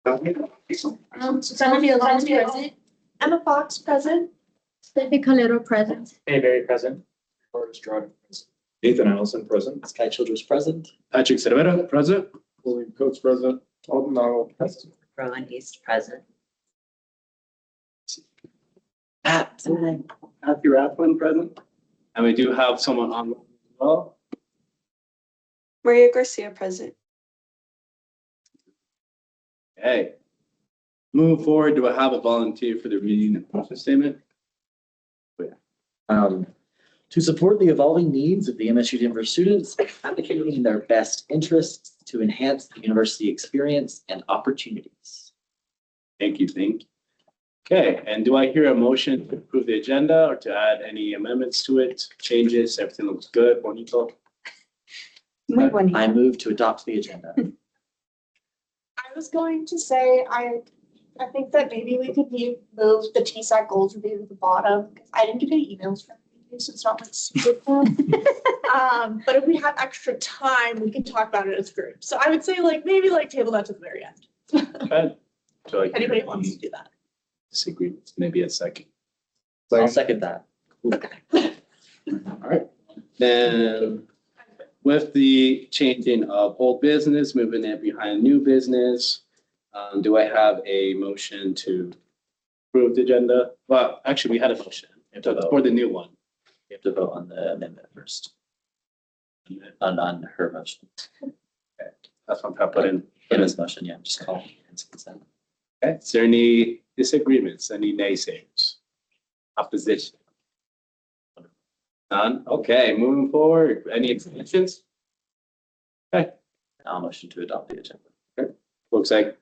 Susanna Fields present. Emma Fox present. Stephanie Calero present. Hey, Barry present. Curtis Jordan present. Nathan Allison present. Sky Childress present. Patrick Cervera present. William Coates present. Alton Arnold present. Rowan East present. Matthew Rathman present. And we do have someone on as well. Maria Garcia present. Okay. Moving forward, do I have a volunteer for the reading and mission statement? To support the evolving needs of the MSU Denver students, advocating in their best interests to enhance the university experience and opportunities. Thank you. Okay, and do I hear a motion to approve the agenda or to add any amendments to it, changes? Everything looks good. Bonito. I move to adopt the agenda. I was going to say, I think that maybe we could move the TSAC goals review to the bottom, because I didn't get any emails from you, so it's not like super fun. But if we have extra time, we can talk about it as a group. So I would say maybe table that to the very end. Okay. So If anybody wants to do that. disagreements, maybe a second. I'll second that. All right. Then with the changing of old business, moving it behind new business, do I have a motion to approve the agenda? Well, actually, we had a motion for the new one. You have to vote on the amendment first. On her motion. That's what I put in. Emma's motion, yeah, just call it consent. Okay, is there any disagreements, any naysayers? Opposition? None? Okay, moving forward, any extensions? Okay, I'll motion to adopt the agenda. looks like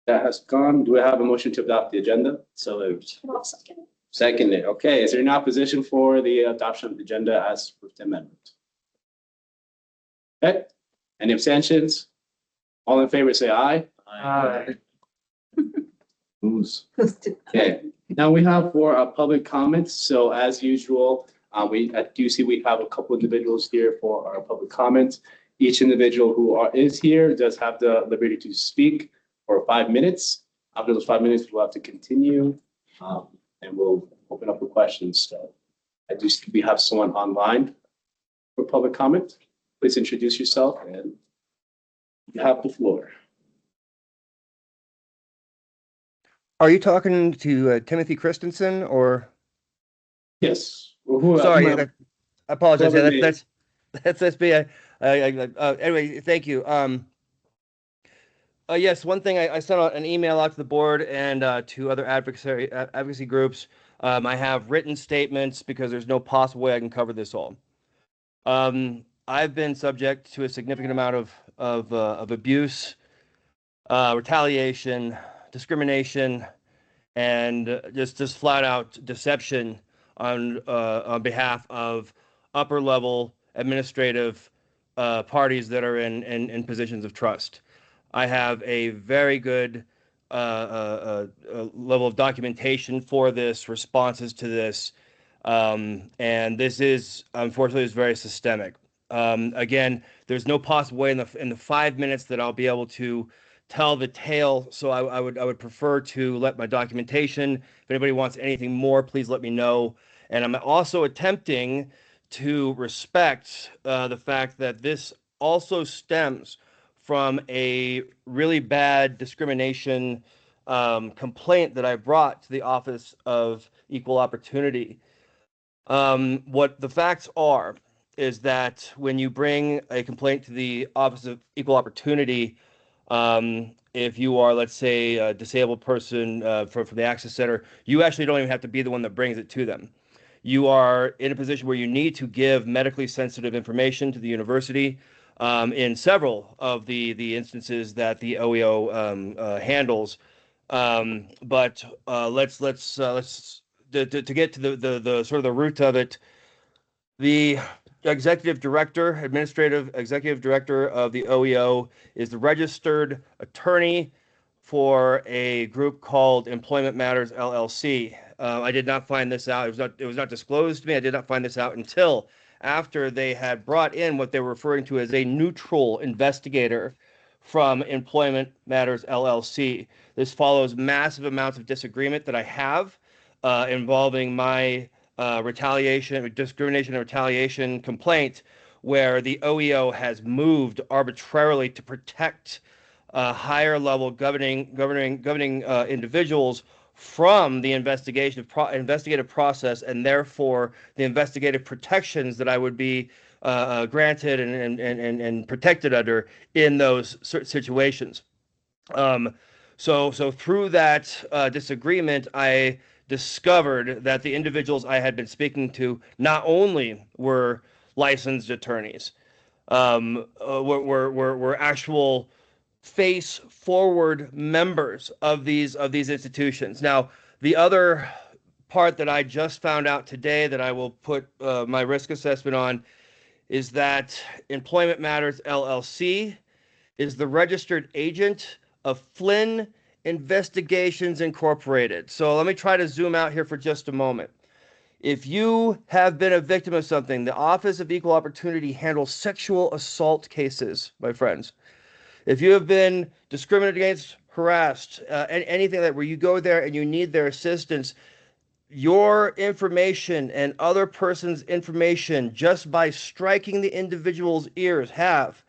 that has gone. Do we have a motion to adopt the agenda? So moved. I'll second it. Seconded. Okay, is there any opposition for the adoption of the agenda as with the amendment? Okay, any abstentions? All in favor, say aye. Aye. Who's? Okay, now we have for public comments. So as usual, at UC, we have a couple individuals here for our public comments. Each individual who is here does have the liberty to speak for 5 minutes. After those 5 minutes, we'll have to continue and we'll open up for questions. So I do see we have someone online for public comment. Please introduce yourself and you have the floor. Are you talking to Timothy Christensen or? Yes. Sorry, I apologize. whoever Yeah, that's me. Anyway, thank you. Yes, one thing I sent out an email out to the board and to other advocacy groups. I have written statements because there's no possible way I can cover this all. I've been subject to a significant amount of abuse, retaliation, discrimination, and just flat out deception on behalf of upper level administrative parties that are in positions of trust. I have a very good level of documentation for this, responses to this, and this is unfortunately very systemic. Again, there's no possible way in the 5 minutes that I'll be able to tell the tale. So I would prefer to let my documentation. If anybody wants anything more, please let me know. And I'm also attempting to respect the fact that this also stems from a really bad discrimination complaint that I brought to the Office of Equal Opportunity. What the facts are is that when you bring a complaint to the Office of Equal Opportunity, if you are, let's say, a disabled person from the Access Center, you actually don't even have to be the one that brings it to them. You are in a position where you need to give medically sensitive information to the university in several of the instances that the OEO handles. But let's to get to the sort of the root of it. The administrative executive director of the OEO is the registered attorney for a group called Employment Matters LLC. I did not find this out. It was not disclosed to me. I did not find this out until after they had brought in what they were referring to as a neutral investigator from Employment Matters LLC. This follows massive amounts of disagreement that I have involving my discrimination and retaliation complaint, where the OEO has moved arbitrarily to protect higher level governing individuals from the investigative process, and therefore the investigative protections that I would be granted and protected under in those situations. So through that disagreement, I discovered that the individuals I had been speaking to not only were licensed attorneys, were actual face forward members of these institutions. Now, the other part that I just found out today that I will put my risk assessment on is that Employment Matters LLC is the registered agent of Flynn Investigations Incorporated. So let me try to zoom out here for just a moment. If you have been a victim of something, the Office of Equal Opportunity handles sexual assault cases, my friends. If you have been discriminated against, harassed, anything like that, where you go there and you need their assistance, your information and other person's information, just by striking the individual's ears, have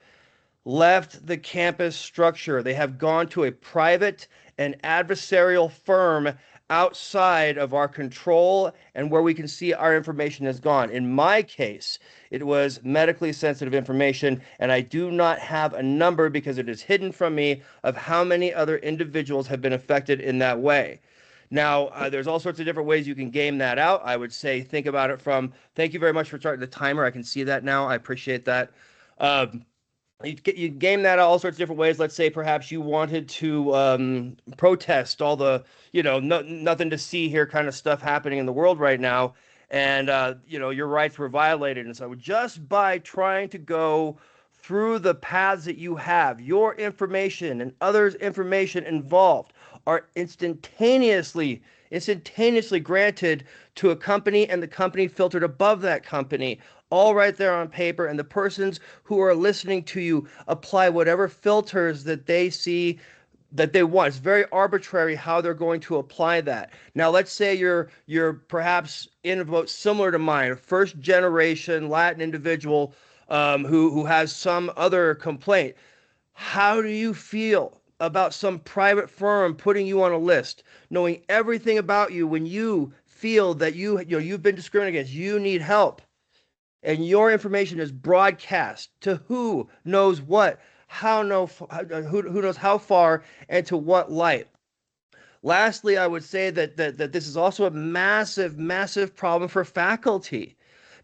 left the campus structure. They have gone to a private and adversarial firm outside of our control and where we can see our information has gone. In my case, it was medically sensitive information, and I do not have a number because it is hidden from me of how many other individuals have been affected in that way. Now, there's all sorts of different ways you can game that out. I would say think about it from, thank you very much for starting the timer. I can see that now. I appreciate that. You game that all sorts of different ways. Let's say perhaps you wanted to protest all the, nothing to see here kind of stuff happening in the world right now. And, your rights were violated. And so just by trying to go through the paths that you have, your information and others' information involved are instantaneously granted to a company, and the company filtered above that company, all right there on paper, and the persons who are listening to you apply whatever filters that they see that they want. It's very arbitrary how they're going to apply that. Now, let's say you're perhaps in a vote similar to mine, a first generation Latin individual who has some other complaint. How do you feel about some private firm putting you on a list, knowing everything about you when you feel that you've been discriminated against, you need help, and your information is broadcast to who knows what, who knows how far, and to what light? Lastly, I would say that this is also a massive problem for faculty,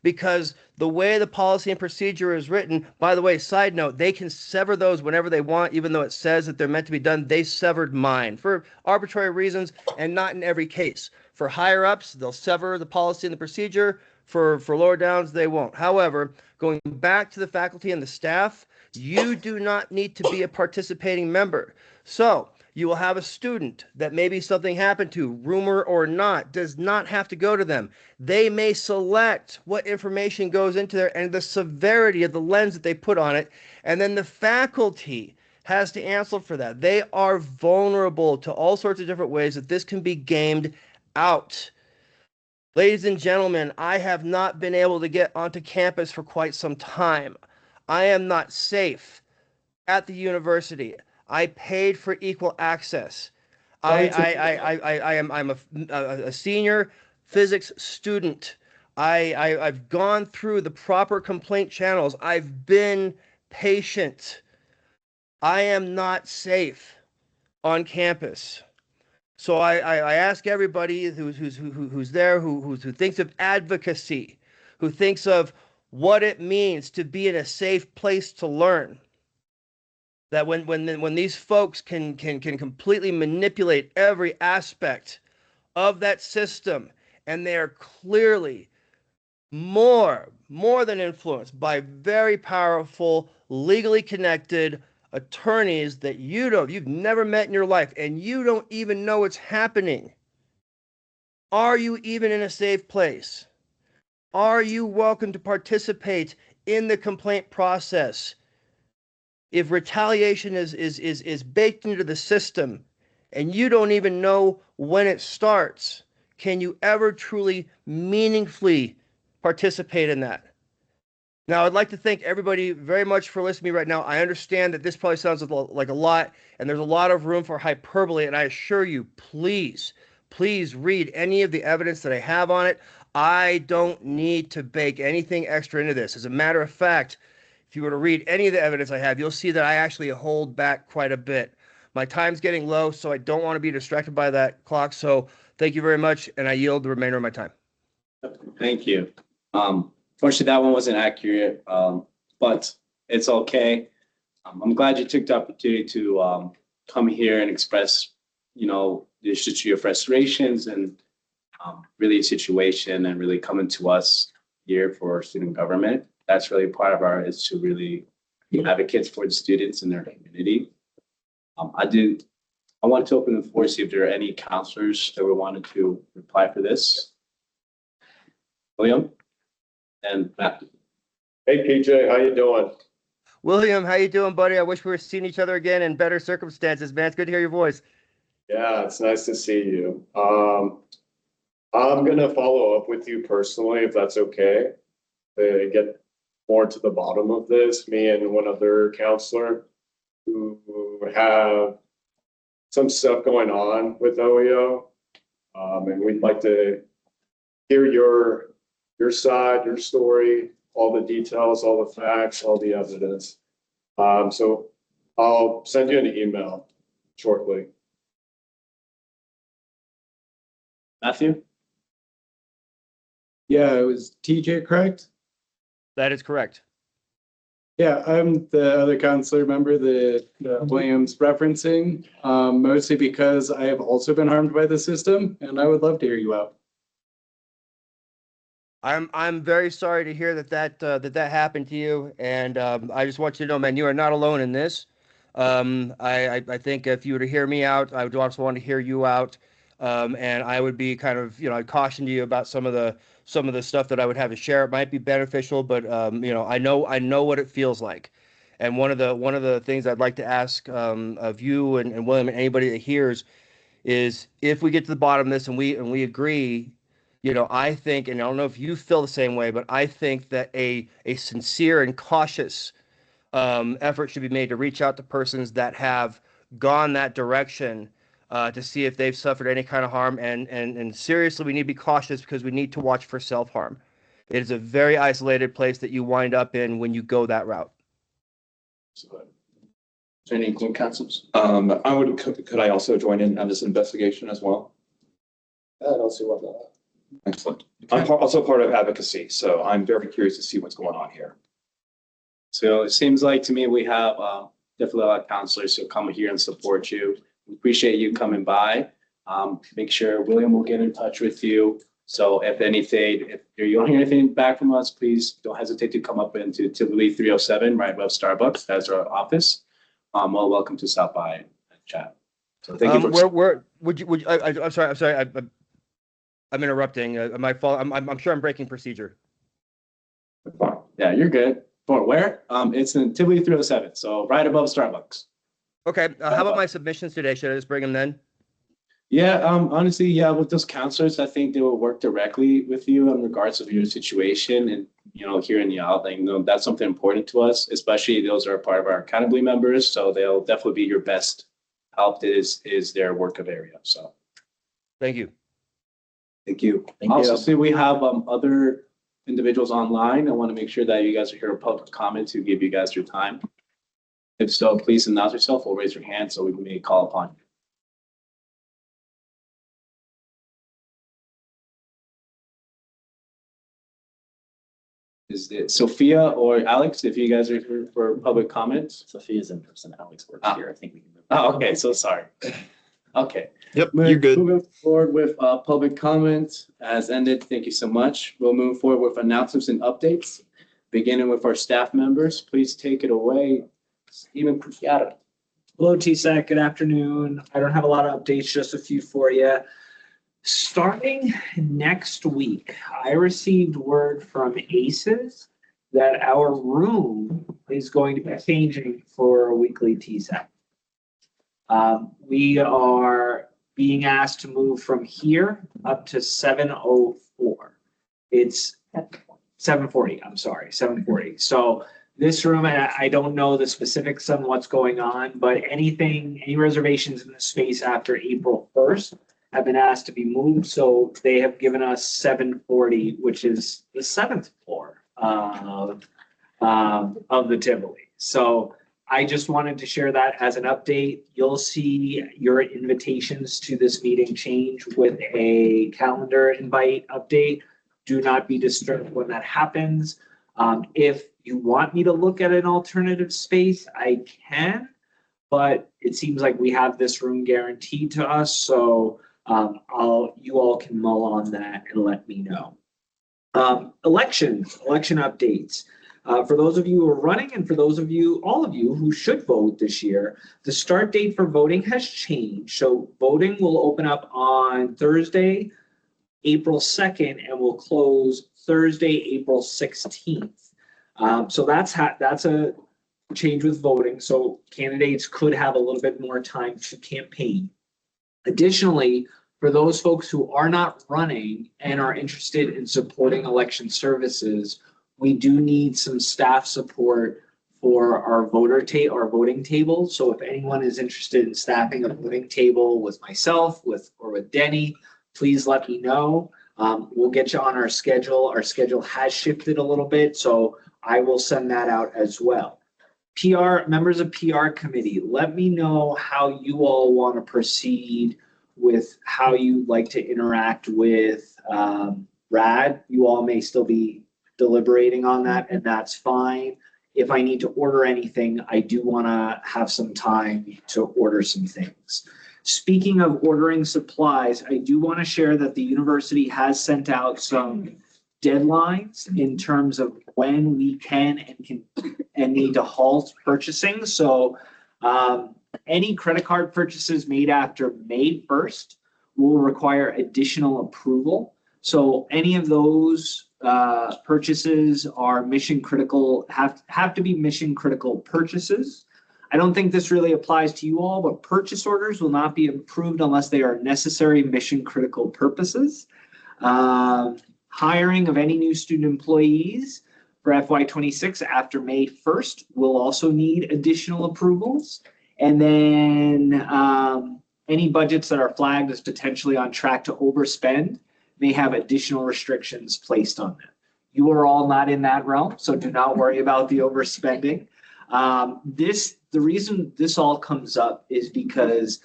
because the way the policy and procedure is written, by the way, side note, they can sever those whenever they want, even though it says that they're meant to be done. They severed mine for arbitrary reasons, and not in every case. For higher ups, they'll sever the policy and the procedure. For lower downs, they won't. However, going back to the faculty and the staff, you do not need to be a participating member. So you will have a student that maybe something happened to, rumor or not, does not have to go to them. They may select what information goes into there and the severity of the lens that they put on it, and then the faculty has to answer for that. They are vulnerable to all sorts of different ways that this can be gamed out. Ladies and gentlemen, I have not been able to get onto campus for quite some time. I am not safe at the university. I paid for equal access. I'm a senior physics student. I've gone through the proper complaint channels. I've been patient. I am not safe on campus. So I ask everybody who's there, who thinks of advocacy, who thinks of what it means to be in a safe place to learn, that when these folks can completely manipulate every aspect of that system, and they are clearly more than influenced by very powerful, legally connected attorneys that you've never met in your life, and you don't even know it's happening. Are you even in a safe place? Are you welcome to participate in the complaint process? if retaliation is baked into the system and you don't even know when it starts, can you ever truly meaningfully participate in that? Now, I'd like to thank everybody very much for listening to me right now. I understand that this probably sounds like a lot, and there's a lot of room for hyperbole, and I assure you, please, please read any of the evidence that I have on it. I don't need to bake anything extra into this. As a matter of fact, if you were to read any of the evidence I have, you'll see that I actually hold back quite a bit. My time's getting low, so I don't want to be distracted by that clock. So thank you very much, and I yield the remainder of my time. Thank you. Fortunately, that one wasn't accurate, but it's okay. I'm glad you took the opportunity to come here and express, your frustrations and really a situation and really coming to us here for student government. That's really part of is to really be advocates for the students in their community. I want to open the floor, see if there are any counselors that wanted to reply for this. William and Matt. Hey, PJ, how you doing? William, how you doing, buddy? I wish we were seeing each other again in better circumstances, man. It's good to hear your voice. Yeah, it's nice to see you. I'm gonna follow up with you personally, if that's okay, to get more to the bottom of this. Me and one other counselor who have some stuff going on with OEO, and we'd like to hear your side, your story, all the details, all the facts, all the evidence. So I'll send you an email shortly. Matthew? Yeah, it was TJ, correct? That is correct. Yeah, I'm the other counselor member that William's referencing, mostly because I have also been harmed by the system, and I would love to hear you out. I'm very sorry to hear that happened to you, and I just want you to know, man, you are not alone in this. I think if you were to hear me out, I would also want to hear you out, and I would be kind of I'd caution you about some of the stuff that I would have to share. It might be beneficial, but I know what it feels like, and one of the things I'd like to ask of you and William and anybody that hears is if we get to the bottom of this and we agree. I think, and I don't know if you feel the same way, but I think that a sincere and cautious effort should be made to reach out to persons that have gone that direction to see if they've suffered any kind of harm. And seriously, we need to be cautious because we need to watch for self-harm. It is a very isolated place that you wind up in when you go that route. Any councils? Could I also join in on this investigation as well? I don't see what not. Excellent. I'm also part of Advocacy, so I'm very curious to see what's going on here. So it seems like to me we have definitely a lot of counselors who come here and support you. We appreciate you coming by. Make sure William will get in touch with you. So if you don't hear anything back from us, please don't hesitate to come up into Tivoli 307 right above Starbucks. That's our office. Well, welcome to stop by and chat. So thank you for. I'm sorry. I'm interrupting. My fault. I'm sure I'm breaking procedure. Yeah, you're good. For where? It's in Tivoli 307, so right above Starbucks. Okay. How about my submissions today? Should I just bring them then? Yeah. Honestly, yeah. With those counselors, I think they will work directly with you in regards of your situation and hearing you out. That's something important to us, especially those are part of our accountability members. So they'll definitely be your best help. Is their work of area. So. Thank you. Thank you. Thank Also, you. see, we have other individuals online. I want to make sure that you guys are here in public comment to give you guys your time. If so, please announce yourself or raise your hand so we can make a call upon you. Is it Sophia or Alex? If you guys are here for public comments. Sophia's in person. Alex works here. I think we can move. Oh, okay. So sorry. Okay. Yep, you're good. Moving forward with public comment as ended. Thank you so much. We'll move forward with announcements and updates, beginning with our staff members. Please take it away. Stephen Cruciato. Hello, TSAC. Good afternoon. I don't have a lot of updates, just a few for you. Starting next week, I received word from ACES that our room is going to be changing for a weekly TSAC. We are being asked to move from here up to 7:04. It's 7:40, I'm sorry, 7:40. So this room, and I don't know the specifics on what's going on, but any reservations in the space after April 1st have been asked to be moved. So they have given us 740, which is the 7th floor of the Tivoli. So I just wanted to share that as an update. You'll see your invitations to this meeting change with a calendar invite update. Do not be disturbed when that happens. If you want me to look at an alternative space, I can, but it seems like we have this room guaranteed to us. So you all can mull on that and let me know. Election updates. For those of you who are running and for those of you, all of you who should vote this year, the start date for voting has changed. So voting will open up on Thursday, April 2nd, and will close Thursday, April 16th. So that's a change with voting. So candidates could have a little bit more time to campaign. Additionally, for those folks who are not running and are interested in supporting election services, we do need some staff support for our voting table. So if anyone is interested in staffing a voting table with myself, or with Denny, please let me know. We'll get you on our schedule. Our schedule has shifted a little bit, so I will send that out as well. Members of PR committee, let me know how you all want to proceed with how you like to interact with RAD. You all may still be deliberating on that, and that's fine. If I need to order anything, I do want to have some time to order some things. Speaking of ordering supplies, I do want to share that the university has sent out some deadlines in terms of when we can and need to halt purchasing. So any credit card purchases made after May 1st will require additional approval. So any of those purchases are mission critical, have to be mission critical purchases. I don't think this really applies to you all, but purchase orders will not be approved unless they are necessary mission critical purposes. Hiring of any new student employees for FY26 after May 1st will also need additional approvals. And then any budgets that are flagged as potentially on track to overspend may have additional restrictions placed on them. You are all not in that realm, so do not worry about the overspending. The reason this all comes up is because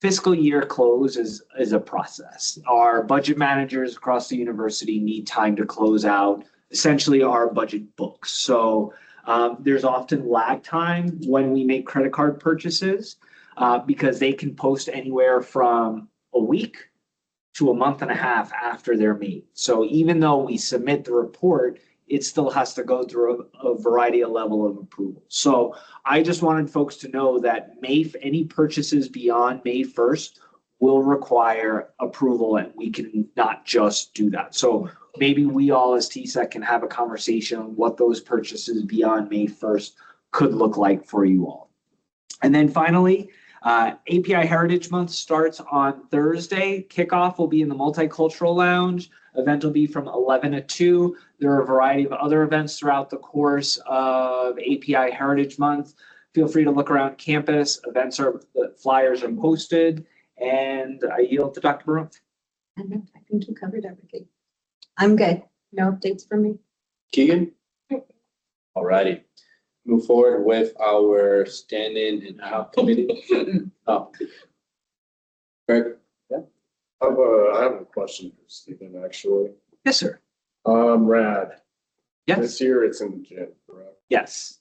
fiscal year close is a process. Our budget managers across the university need time to close out essentially our budget books. So there's often lag time when we make credit card purchases because they can post anywhere from a week to a month and a half after they're made. So even though we submit the report, it still has to go through a variety of level of approval. So I just wanted folks to know that any purchases beyond May 1st will require approval, and we can not just do that. So maybe we all as TSEC can have a conversation on what those purchases beyond May 1st could look like for you all. And then finally, API Heritage Month starts on Thursday. Kickoff will be in the Multicultural Lounge. Event will be from 11 to 2. There are a variety of other events throughout the course of API Heritage Month. Feel free to look around campus. The flyers are posted. And I yield to Dr. Barone. I think you covered everything. I'm good. No updates from me. Keegan? All righty. Move forward with our stand-in and out committee. Oh. Greg? I have a question for Stephen, actually. Yes, sir. RAD. Yes. This year it's in the gym, correct? Yes.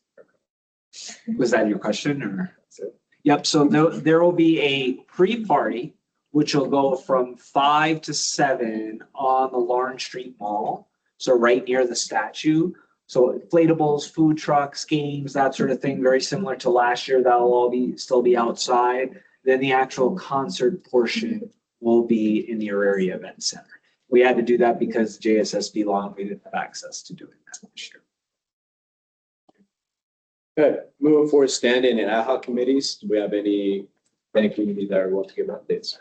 Was that your question, or? That's it. Yep. So there will be a pre-party, which will go from 5 to 7 on the Lawrence Street Mall. So right near the statue. So inflatables, food trucks, games, that sort of thing, very similar to last year. That'll all still be outside. Then the actual concert portion will be in the Auraria Event Center. We had to do that because JSSB Long, we didn't have access to doing that this year. Okay, moving forward, standing and ad hoc committees. Do we have any committees that want to give updates?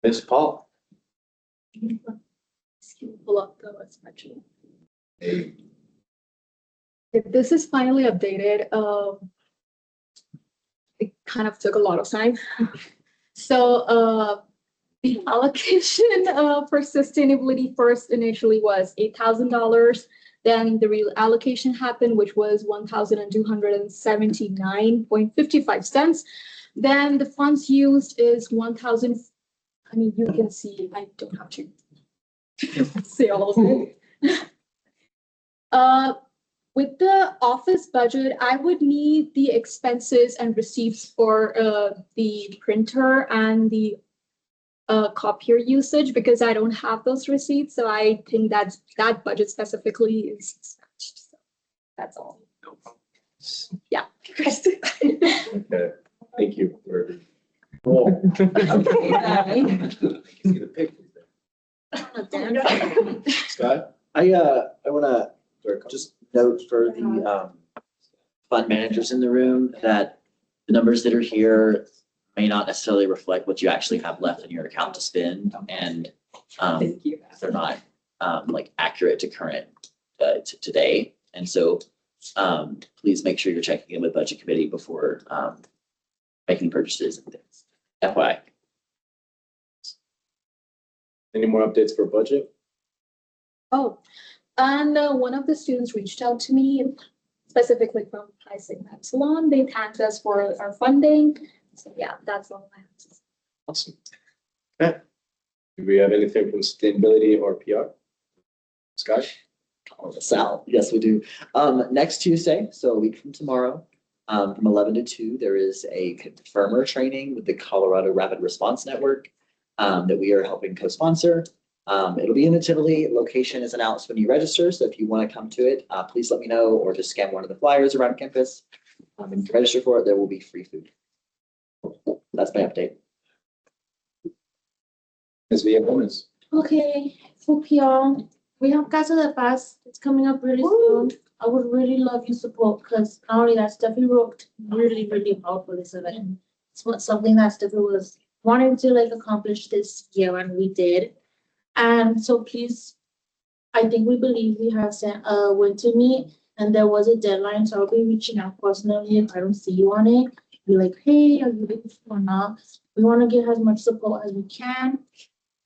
Ms. Paul? Pull up the spreadsheet. This is finally updated. It kind of took a lot of time. So the allocation for sustainability first initially was $8,000. Then the real allocation happened, which was $1,279.55. Then the funds used is 1,000. I mean, you can see, I don't have to say all of it. With the office budget, I would need the expenses and receipts for the printer and the copier usage because I don't have those receipts. So I think that budget specifically is dispatched. So that's all. Yeah. Okay, thank you for. See the pictures there. Scott? I wanna just note for the fund managers in the room that the numbers that are here may not necessarily reflect what you actually have left in your account to spend, and they're not like accurate to current to today. And so please make sure you're checking in with budget committee before making purchases and things. FYI. Any more updates for budget? Oh, and one of the students reached out to me specifically from Pi Sigma Epsilon. They thanked us for our funding. So yeah, that's all I have to say. Awesome. Okay. Do we have anything from sustainability or PR? Scott? Sal, yes, we do. Next Tuesday, so a week from tomorrow, from 11 to 2, there is a confirmer training with the Colorado Rapid Response Network that we are helping co-sponsor. It'll be in the Tivoli. Location is announced when you register, so if you want to come to it, please let me know or just scan one of the flyers around campus. And if you register for it, there will be free food. That's my update. Ms. Villanueva? Okay, for PR, we have Casa de Paz. It's coming up really soon. I would really love your support because not only that, Steffi worked really, really hard for this event. It's something that Steffi was wanting to like accomplish this year, and we did. And so please, I think we believe we have sent a winter meet, and there was a deadline, so I'll be reaching out personally if I don't see you on it. Be like, hey, are you ready or not? We want to get as much support as we can.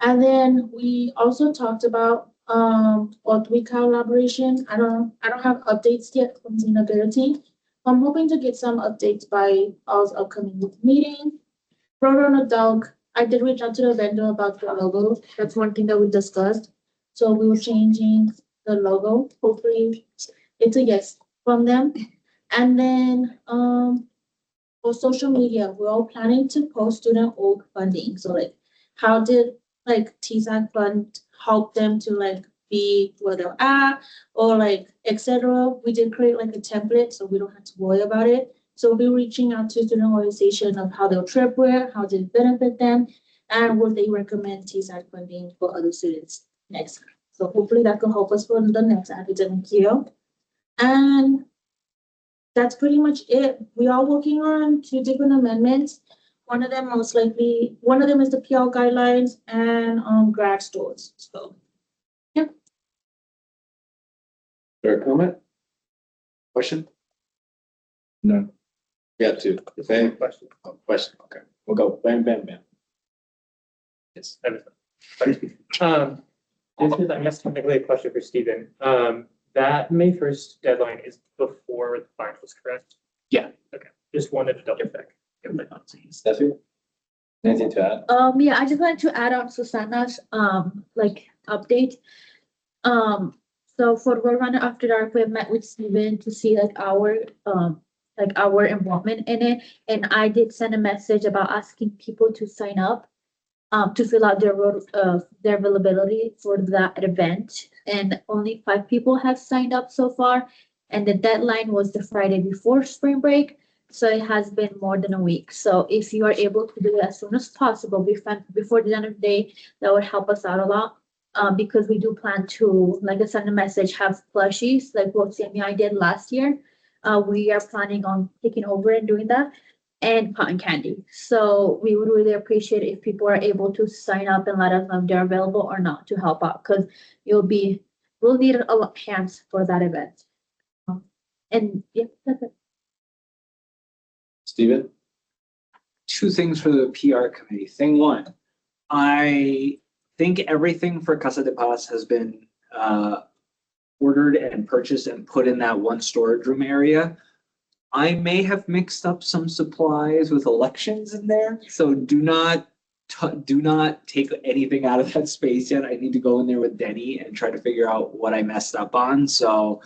And then we also talked about Auth collaboration. I don't have updates yet from Xenability. I'm hoping to get some updates by our upcoming meeting. Road Dog, I did reach out to the vendor about the logo. That's one thing that we discussed. So we were changing the logo. Hopefully it's a yes from them. And then for social media, we're all planning to post student org funding. So like how did like TSAC fund help them to like be where they're at or like etc. We did create like a template so we don't have to worry about it. So we'll be reaching out to student organization of how their trip went, how did it benefit them, and would they recommend TSAC funding for other students next. So hopefully that can help us for the next academic year. And that's pretty much it. We are working on 2 different amendments. One of them is the PR guidelines and grad stores. So yeah. Fair comment? Question? No. Yeah, two. Same question. Oh, question. Okay. We'll go bam, bam, bam. Yes. This is, I guess, technically a question for Stephen. That May 1st deadline is before the finals, correct? Yeah. Okay. Just wanted to double check. Steffi? Anything to add? Yeah, I just wanted to add on Susanna's like update. So for Road Runner After Dark, we have met with Stephen to see like our involvement in it, and I did send a message about asking people to sign up to fill out their availability for that event, and only 5 people have signed up so far, and the deadline was the Friday before spring break. So it has been more than a week. So if you are able to do it as soon as possible before the end of the day, that would help us out a lot. Because we do plan to, like I sent a message, have plushies like what Sammy I did last year. We are planning on taking over and doing that, and cotton candy. So we would really appreciate it if people are able to sign up and let us know if they're available or not to help out, because we'll need a lot of hands for that event. And yeah, that's it. Steven? Two things for the PR committee. Thing one, I think everything for Casa de Paz has been ordered and purchased and put in that one storage room area. I may have mixed up some supplies with elections in there, so do not take anything out of that space yet. I need to go in there with Denny and try to figure out what I messed up on. So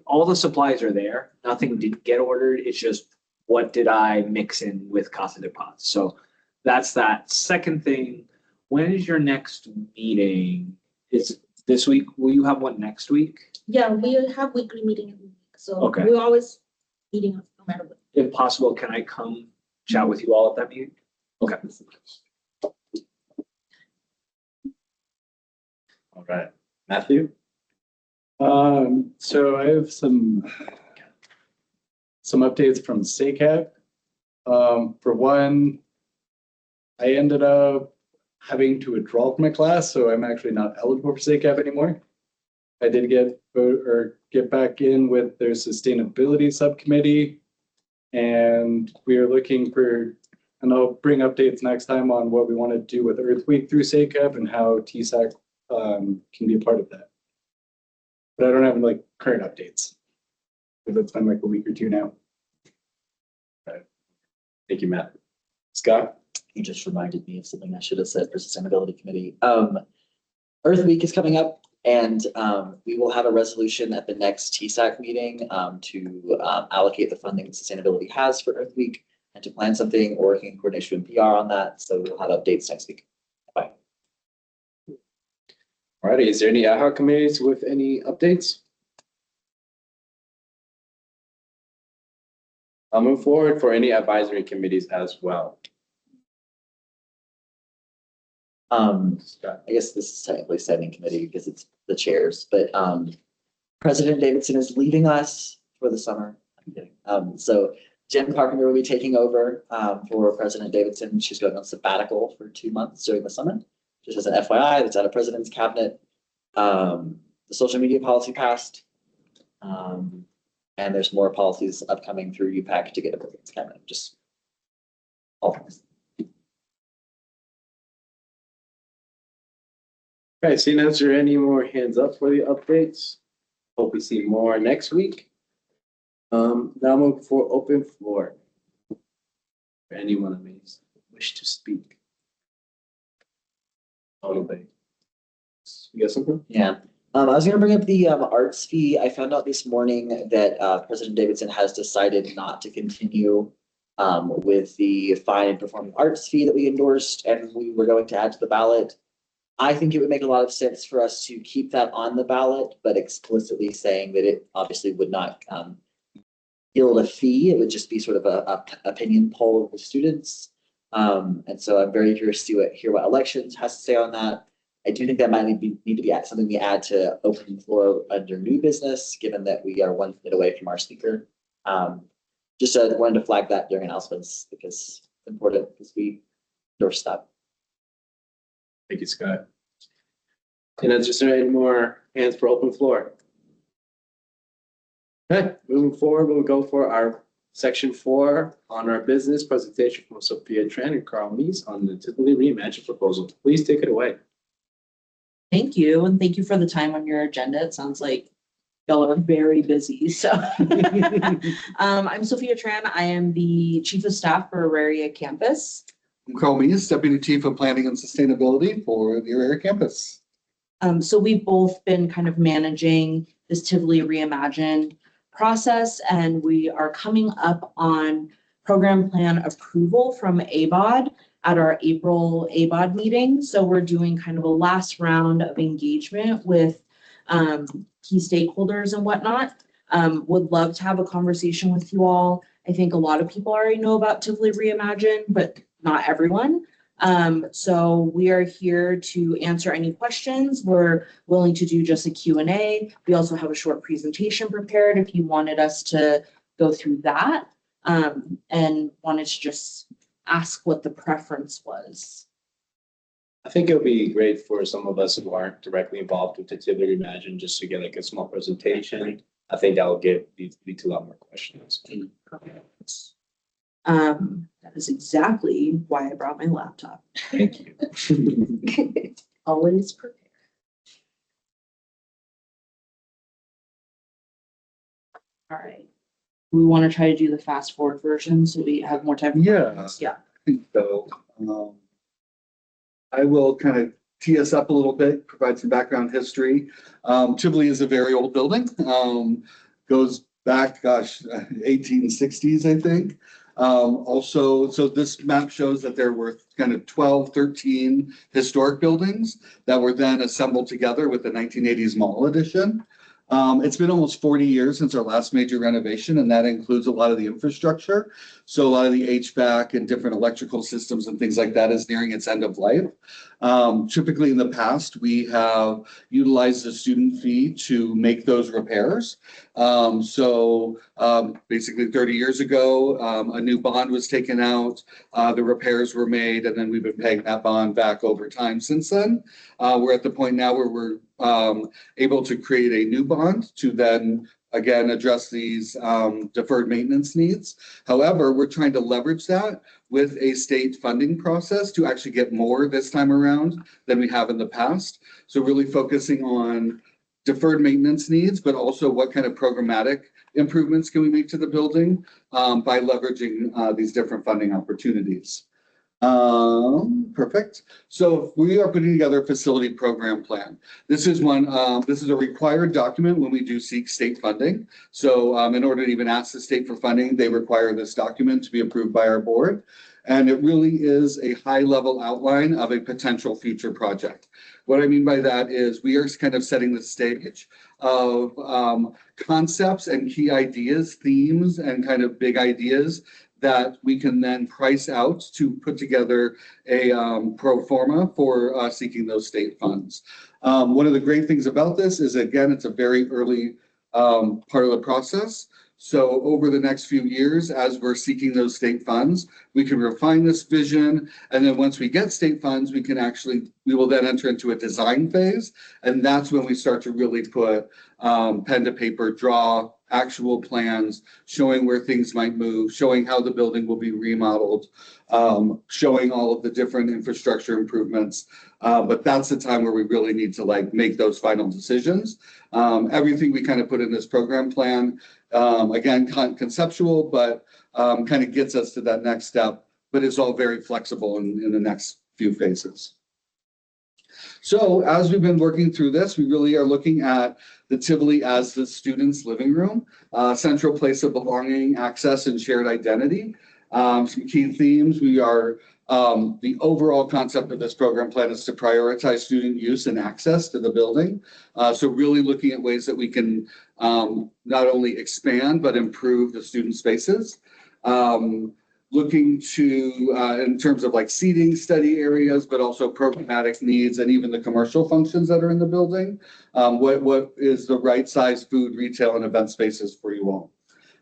all the supplies are there. Nothing didn't get ordered. It's just what did I mix in with Casa de Paz? So that's that. Second thing, when is your next meeting? Is this week? Will you have one next week? Yeah, we have weekly meeting every week, so Okay. we're always meeting no matter what. If possible, can I come chat with you all at that meeting? Okay. All right. Matthew? So I have some updates from SACAP. For one, I ended up having to withdraw from my class, so I'm actually not eligible for SACAP anymore. I did get back in with their sustainability subcommittee, and we are looking for, and I'll bring updates next time on what we want to do with Earth Week through SACAP and how TSAC can be a part of that. But I don't have like current updates, because it's been like a week or two now. Right. Thank you, Matt. Scott? You just reminded me of something I should have said for Sustainability Committee. Earth Week is coming up, and we will have a resolution at the next TSAC meeting to allocate the funding that sustainability has for Earth Week and to plan something, or working in coordination with PR on that. So we'll have updates next week. Bye. All righty, is there any ad hoc committees with any updates? I'll move forward for any advisory committees as well. I guess this is technically standing committee because it's the chairs, but President Davidson is leaving us for the summer. I'm kidding. So Jen Carpenter will be taking over for President Davidson. She's going on sabbatical for 2 months during the summer. Just as an FYI, that's out of President's cabinet. The social media policy passed. And there's more policies upcoming through UPAC to get a President's cabinet. Just all things. Okay, seeing as there are any more hands up for the updates, hope we see more next week. Now move for open floor. For anyone who may wish to speak. Anybody? You got something? Yeah. I was going to bring up the arts fee. I found out this morning that President Davidson has decided not to continue with the fine and performing arts fee that we endorsed and we were going to add to the ballot. I think it would make a lot of sense for us to keep that on the ballot, but explicitly saying that it obviously would not yield a fee. It would just be sort of a opinion poll of the students. And so I'm very curious to hear what elections has to say on that. I do think that might need to be something we add to open floor under new business, given that we are 1 minute away from our speaker. Just wanted to flag that during announcements because it's important because we endorse that. Thank you, Scott. And is there any more hands for open floor? Okay, moving forward, we'll go for our section 4 on our business presentation from Sophia Tran and Carl Meese on the Tivoli reimagined proposal. Please take it away. Thank you, and thank you for the time on your agenda. It sounds like y'all are very busy. So I'm Sophia Tran. I am the Chief of Staff for Auraria Campus. I'm Carl Meese, Deputy Chief of Planning and Sustainability for the Auraria Campus. So we've both been kind of managing this Tivoli Reimagined process, and we are coming up on program plan approval from ABOD at our April ABOD meeting. So we're doing kind of a last round of engagement with key stakeholders and whatnot. Would love to have a conversation with you all. I think a lot of people already know about Tivoli Reimagined, but not everyone. So we are here to answer any questions. We're willing to do just a Q&A. We also have a short presentation prepared if you wanted us to go through that. And wanted to just ask what the preference was. I think it would be great for some of us who aren't directly involved with the Tivoli Imagine just to get like a small presentation. I think that will lead to a lot more questions. That is exactly why I brought my laptop. Thank you. Always prepared. All right. We want to try to do the fast forward version so we have more time. Yeah. Yeah. I think so. I will kind of tee us up a little bit, provide some background history. Tivoli is a very old building. Goes back, 1860s, I think. Also, so this map shows that there were kind of 12, 13 historic buildings that were then assembled together with the 1980s mall edition. It's been almost 40 years since our last major renovation, and that includes a lot of the infrastructure. So a lot of the HVAC and different electrical systems and things like that is nearing its end of life. Typically in the past, we have utilized the student fee to make those repairs. Basically 30 years ago, a new bond was taken out, the repairs were made, and then we've been paying that bond back over time since then. We're at the point now where we're able to create a new bond to then again address these deferred maintenance needs. However, we're trying to leverage that with a state funding process to actually get more this time around than we have in the past. So really focusing on deferred maintenance needs, but also what kind of programmatic improvements can we make to the building by leveraging these different funding opportunities. Perfect. So we are putting together a facility program plan. This is a required document when we do seek state funding. So in order to even ask the state for funding, they require this document to be approved by our board. And it really is a high level outline of a potential future project. What I mean by that is we are kind of setting the stage of concepts and key ideas, themes, and kind of big ideas that we can then price out to put together a pro forma for seeking those state funds. One of the great things about this is, again, it's a very early part of the process. So over the next few years, as we're seeking those state funds, we can refine this vision. And then once we get state funds, we will then enter into a design phase. And that's when we start to really put pen to paper, draw actual plans, showing where things might move, showing how the building will be remodeled, showing all of the different infrastructure improvements. But that's the time where we really need to make those final decisions. Everything we kind of put in this program plan, again, conceptual, but kind of gets us to that next step, but it's all very flexible in the next few phases. So as we've been working through this, we really are looking at the Tivoli as the student's living room, central place of belonging, access, and shared identity. Some key themes, the overall concept of this program plan is to prioritize student use and access to the building. So really looking at ways that we can not only expand, but improve the student spaces. Looking to, in terms of seating, study areas, but also programmatic needs and even the commercial functions that are in the building. What is the right size food, retail, and event spaces for you all?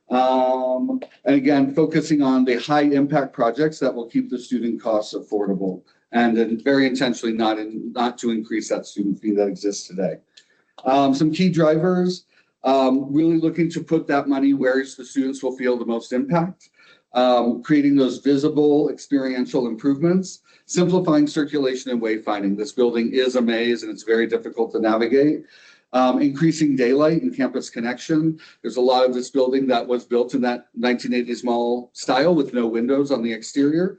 And again, focusing on the high impact projects that will keep the student costs affordable and then very intentionally not to increase that student fee that exists today. Some key drivers, really looking to put that money where the students will feel the most impact. Creating those visible experiential improvements, simplifying circulation and wayfinding. This building is a maze and it's very difficult to navigate. Increasing daylight and campus connection. There's a lot of this building that was built in that 1980s mall style with no windows on the exterior.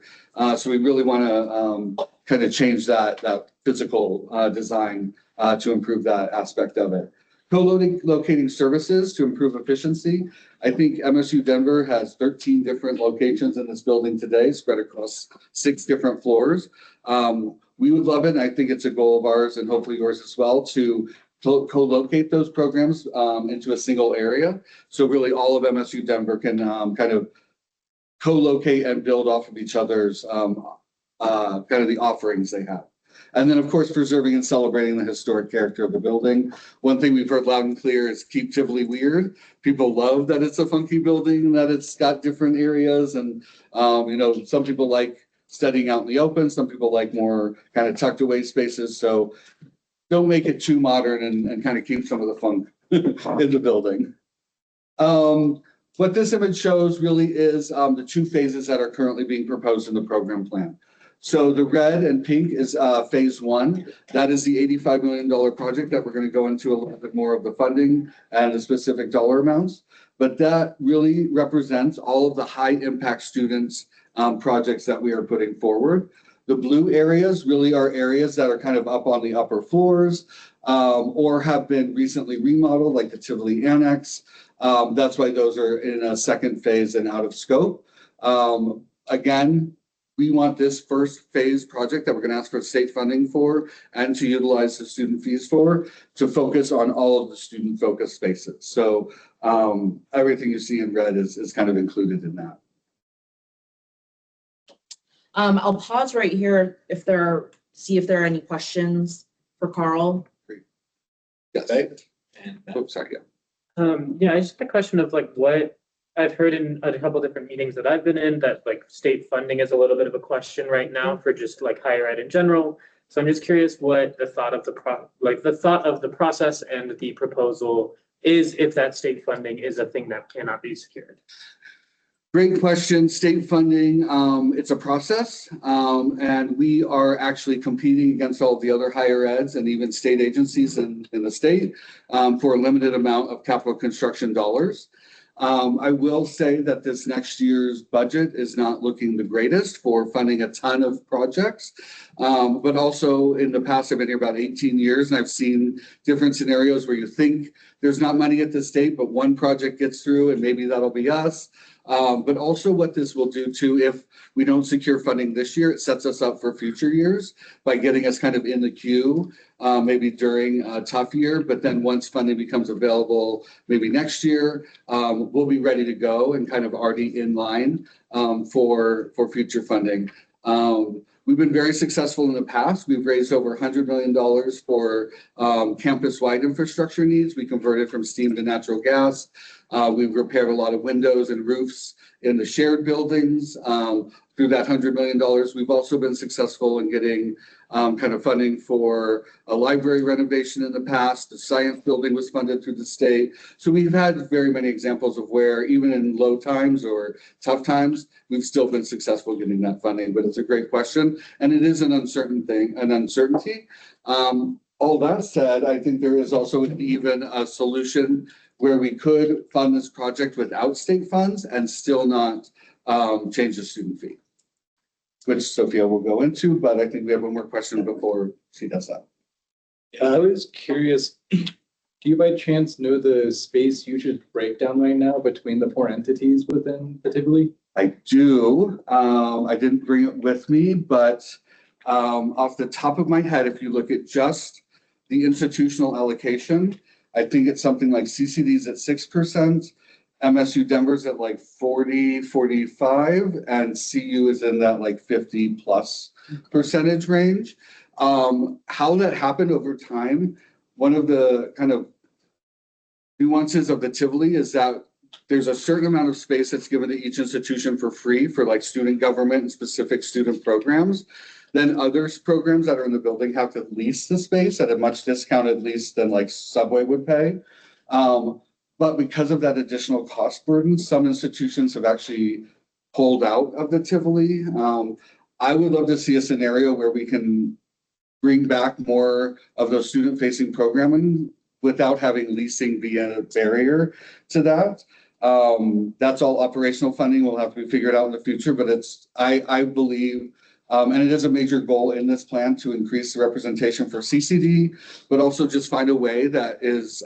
So we really want to kind of change that physical design to improve that aspect of it. Co-locating services to improve efficiency. I think MSU Denver has 13 different locations in this building today, spread across 6 different floors. We would love it, and I think it's a goal of ours and hopefully yours as well, to co-locate those programs into a single area. So really all of MSU Denver can kind of co-locate and build off of each other's kind of the offerings they have. And then, of course, preserving and celebrating the historic character of the building. One thing we've heard loud and clear is keep Tivoli weird. People love that it's a funky building, that it's got different areas. And, some people like studying out in the open. Some people like more kind of tucked away spaces. So don't make it too modern and kind of keep some of the funk in the building. What this image shows really is the two phases that are currently being proposed in the program plan. So the red and pink is phase one. That is the $85 million project that we're going to go into a little bit more of the funding and the specific dollar amounts. But that really represents all of the high impact students projects that we are putting forward. The blue areas really are areas that are kind of up on the upper floors or have been recently remodeled, like the Tivoli Annex. That's why those are in a second phase and out of scope. Again, we want this first phase project that we're going to ask for state funding for and to utilize the student fees for to focus on all of the student focused spaces. So everything you see in red is kind of included in that. I'll pause right here see if there are any questions for Carl. Yes. And Oops, sorry. Yeah. Yeah, I just had a question of like what I've heard in a couple different meetings that I've been in, that like state funding is a little bit of a question right now for just like higher ed in general. So I'm just curious what the thought of the process and the proposal is, if that state funding is a thing that cannot be secured. Great question. State funding, it's a process, and we are actually competing against all the other higher eds and even state agencies in the state for a limited amount of capital construction dollars. I will say that this next year's budget is not looking the greatest for funding a ton of projects, but also in the past, I've been here about 18 years and I've seen different scenarios where you think there's not money at the state, but one project gets through and maybe that'll be us. But also what this will do too, if we don't secure funding this year, it sets us up for future years by getting us kind of in the queue, maybe during a tough year. But then once funding becomes available, maybe next year, we'll be ready to go and kind of already in line for future funding. We've been very successful in the past. We've raised over $100 million for campus-wide infrastructure needs. We converted from steam to natural gas. We've repaired a lot of windows and roofs in the shared buildings through that $100 million. We've also been successful in getting kind of funding for a library renovation in the past. The science building was funded through the state. So we've had very many examples of where even in low times or tough times, we've still been successful getting that funding. But it's a great question. And it is an uncertainty. All that said, I think there is also even a solution where we could fund this project without state funds and still not change the student fee, which Sophia will go into, but I think we have one more question before she does that. Yeah, I was curious, do you by chance know the space usage breakdown right now between the 4 entities within the Tivoli? I do. I didn't bring it with me, but off the top of my head, if you look at just the institutional allocation, I think it's something like CCD's at 6%, MSU Denver's at like 40, 45, and CU is in that like 50+ % range. How that happened over time, one of the kind of nuances of the Tivoli is that there's a certain amount of space that's given to each institution for free for like student government and specific student programs. Then other programs that are in the building have to lease the space at a much discounted lease than like Subway would pay. But because of that additional cost burden, some institutions have actually pulled out of the Tivoli. I would love to see a scenario where we can bring back more of those student-facing programming without having leasing be a barrier to that. That's all operational funding will have to be figured out in the future, but I believe and it is a major goal in this plan to increase the representation for CCD, but also just find a way that is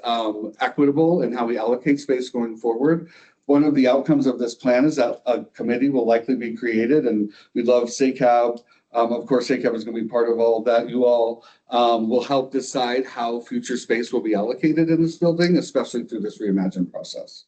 equitable in how we allocate space going forward. One of the outcomes of this plan is that a committee will likely be created, and we love SACAB. Of course, SACAB is going to be part of all of that. You all will help decide how future space will be allocated in this building, especially through this reimagined process.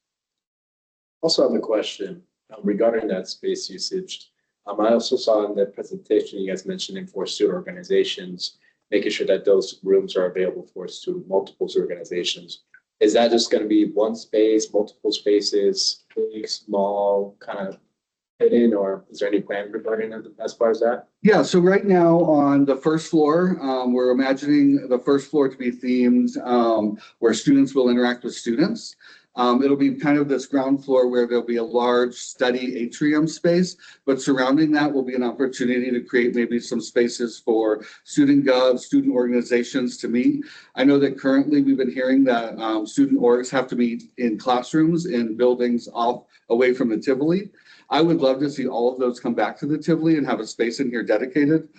Also have a question regarding that space usage. I also saw in the presentation you guys mentioning for student organizations making sure that those rooms are available for student, multiple organizations. Is that just gonna be one space, multiple spaces, big, small, kind of hidden, or is there any plan regarding that as far as that? Yeah, so right now on the first floor, we're imagining the first floor to be themed, where students will interact with students. It'll be kind of this ground floor where there'll be a large study atrium space, but surrounding that will be an opportunity to create maybe some spaces for student gov, student organizations to meet. I know that currently we've been hearing that student orgs have to meet in classrooms in buildings off away from the Tivoli. I would love to see all of those come back to the Tivoli and have a space in here dedicated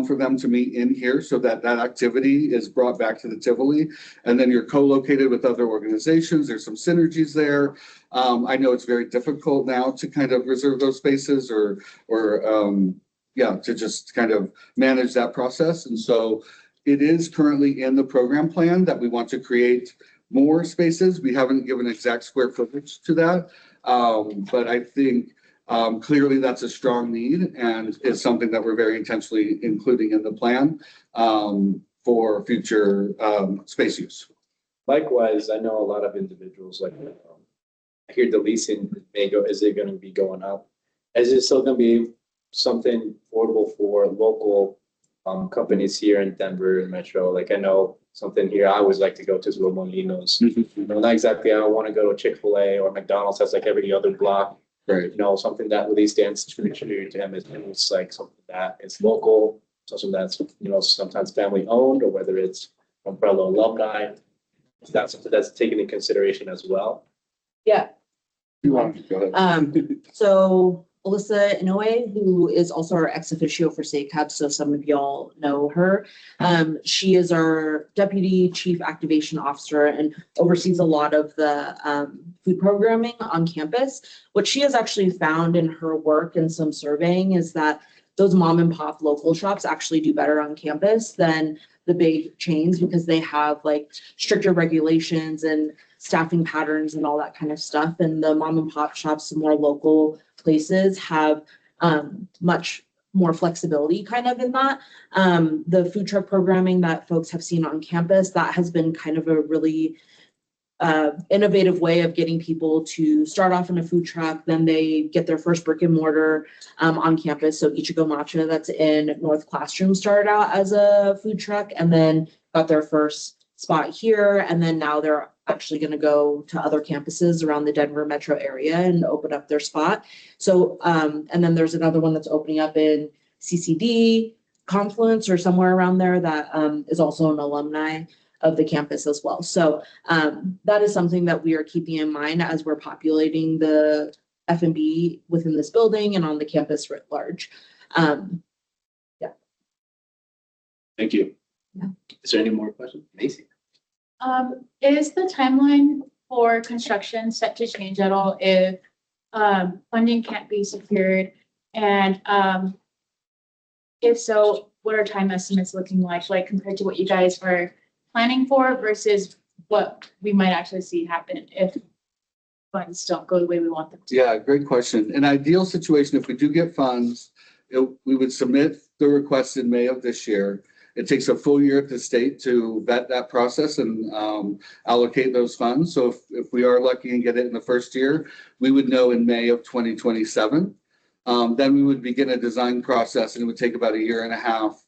for them to meet in here so that that activity is brought back to the Tivoli. And then you're co-located with other organizations. There's some synergies there. I know it's very difficult now to kind of reserve those spaces or to just kind of manage that process. And so it is currently in the program plan that we want to create more spaces. We haven't given exact square footage to that. But I think clearly that's a strong need and is something that we're very intentionally including in the plan for future space use. Likewise, I know a lot of individuals like, I hear the leasing may go, is it gonna be going up? Is it still gonna be something affordable for local companies here in Denver and Metro? Like I know something here I always like to go to is Romolino's. You know, not exactly, I don't want to go to Chick-fil-A or McDonald's, that's like every other block. Right. You know, something that really stands true to him is it's like something that is local, something that's, you know, sometimes family owned, or whether it's umbrella alumni. Is that something that's taken in consideration as well? Yeah. Go ahead. So Alyssa Inoue, who is also our ex officio for SACAP, so some of y'all know her. She is our Deputy Chief Activation Officer and oversees a lot of the food programming on campus. What she has actually found in her work and some surveying is that those mom and pop local shops actually do better on campus than the big chains because they have like stricter regulations and staffing patterns and all that kind of stuff. And the mom and pop shops, the more local places have much more flexibility kind of in that. The food truck programming that folks have seen on campus, that has been kind of a really innovative way of getting people to start off in a food truck, then they get their first brick and mortar on campus. So Ichigo Matcha that's in North Classroom started out as a food truck and then got their first spot here. And then now they're actually going to go to other campuses around the Denver metro area and open up their spot. So, and then there's another one that's opening up in CCD, Confluence or somewhere around there that is also an alumni of the campus as well. So that is something that we are keeping in mind as we're populating the F&B within this building and on the campus writ large. Yeah. Thank you. Yeah. Is there any more questions? Macy? Is the timeline for construction set to change at all if funding can't be secured? And if so, what are time estimates looking like compared to what you guys are planning for versus what we might actually see happen if funds don't go the way we want them to? Yeah, great question. In ideal situation, if we do get funds, we would submit the request in May of this year. It takes a full year at the state to vet that process and allocate those funds. So if we are lucky and get it in the first year, we would know in May of 2027. Then we would begin a design process and it would take about a year and a half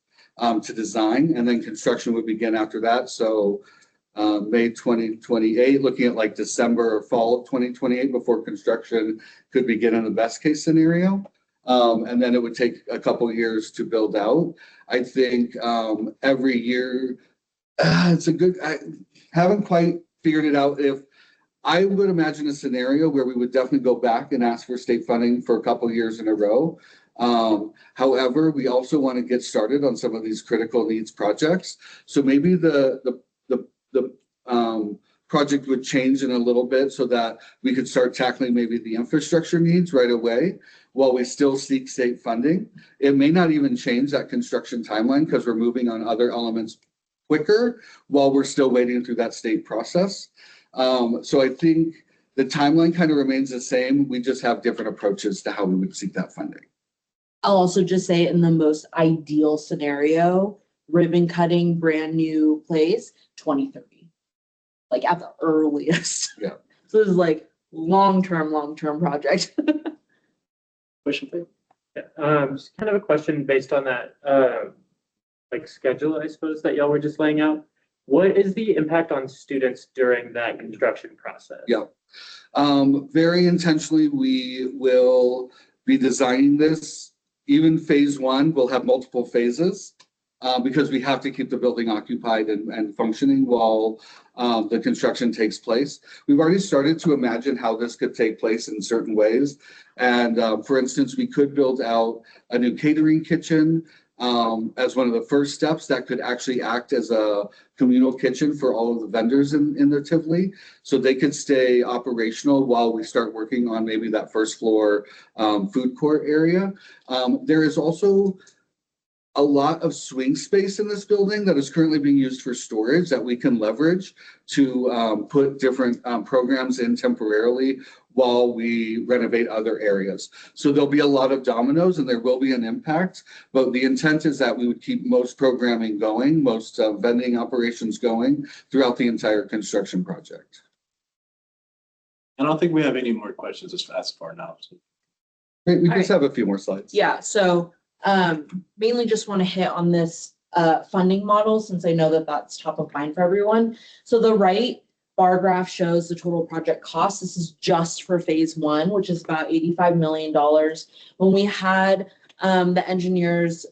to design, and then construction would begin after that. So May 2028, looking at like December or fall of 2028 before construction could begin in the best case scenario. And then it would take a couple years to build out. I think every year, it's a good, I haven't quite figured it out. If I would imagine a scenario where we would definitely go back and ask for state funding for a couple years in a row. However, we also want to get started on some of these critical needs projects. So maybe the project would change in a little bit so that we could start tackling maybe the infrastructure needs right away while we still seek state funding. It may not even change that construction timeline because we're moving on other elements quicker while we're still waiting through that state process. So I think the timeline kind of remains the same. We just have different approaches to how we would seek that funding. I'll also just say in the most ideal scenario, ribbon cutting, brand new place, 2030. Like at the earliest. Yeah. So this is like long-term project. Question for you? Yeah, just kind of a question based on that, like schedule, I suppose, that y'all were just laying out. What is the impact on students during that construction process? Yeah. Very intentionally, we will be designing this. Even phase one will have multiple phases because we have to keep the building occupied and functioning while the construction takes place. We've already started to imagine how this could take place in certain ways. And for instance, we could build out a new catering kitchen as one of the first steps that could actually act as a communal kitchen for all of the vendors in the Tivoli. So they could stay operational while we start working on maybe that first floor food court area. There is also a lot of swing space in this building that is currently being used for storage that we can leverage to put different programs in temporarily while we renovate other areas. So there'll be a lot of dominoes and there will be an impact, but the intent is that we would keep most programming going, most vending operations going throughout the entire construction project. I don't think we have any more questions as far now. Great, we just have a few more slides. Yeah, so mainly just want to hit on this funding model since I know that that's top of mind for everyone. So the right bar graph shows the total project cost. This is just for phase one, which is about $85 million. When we had the engineers,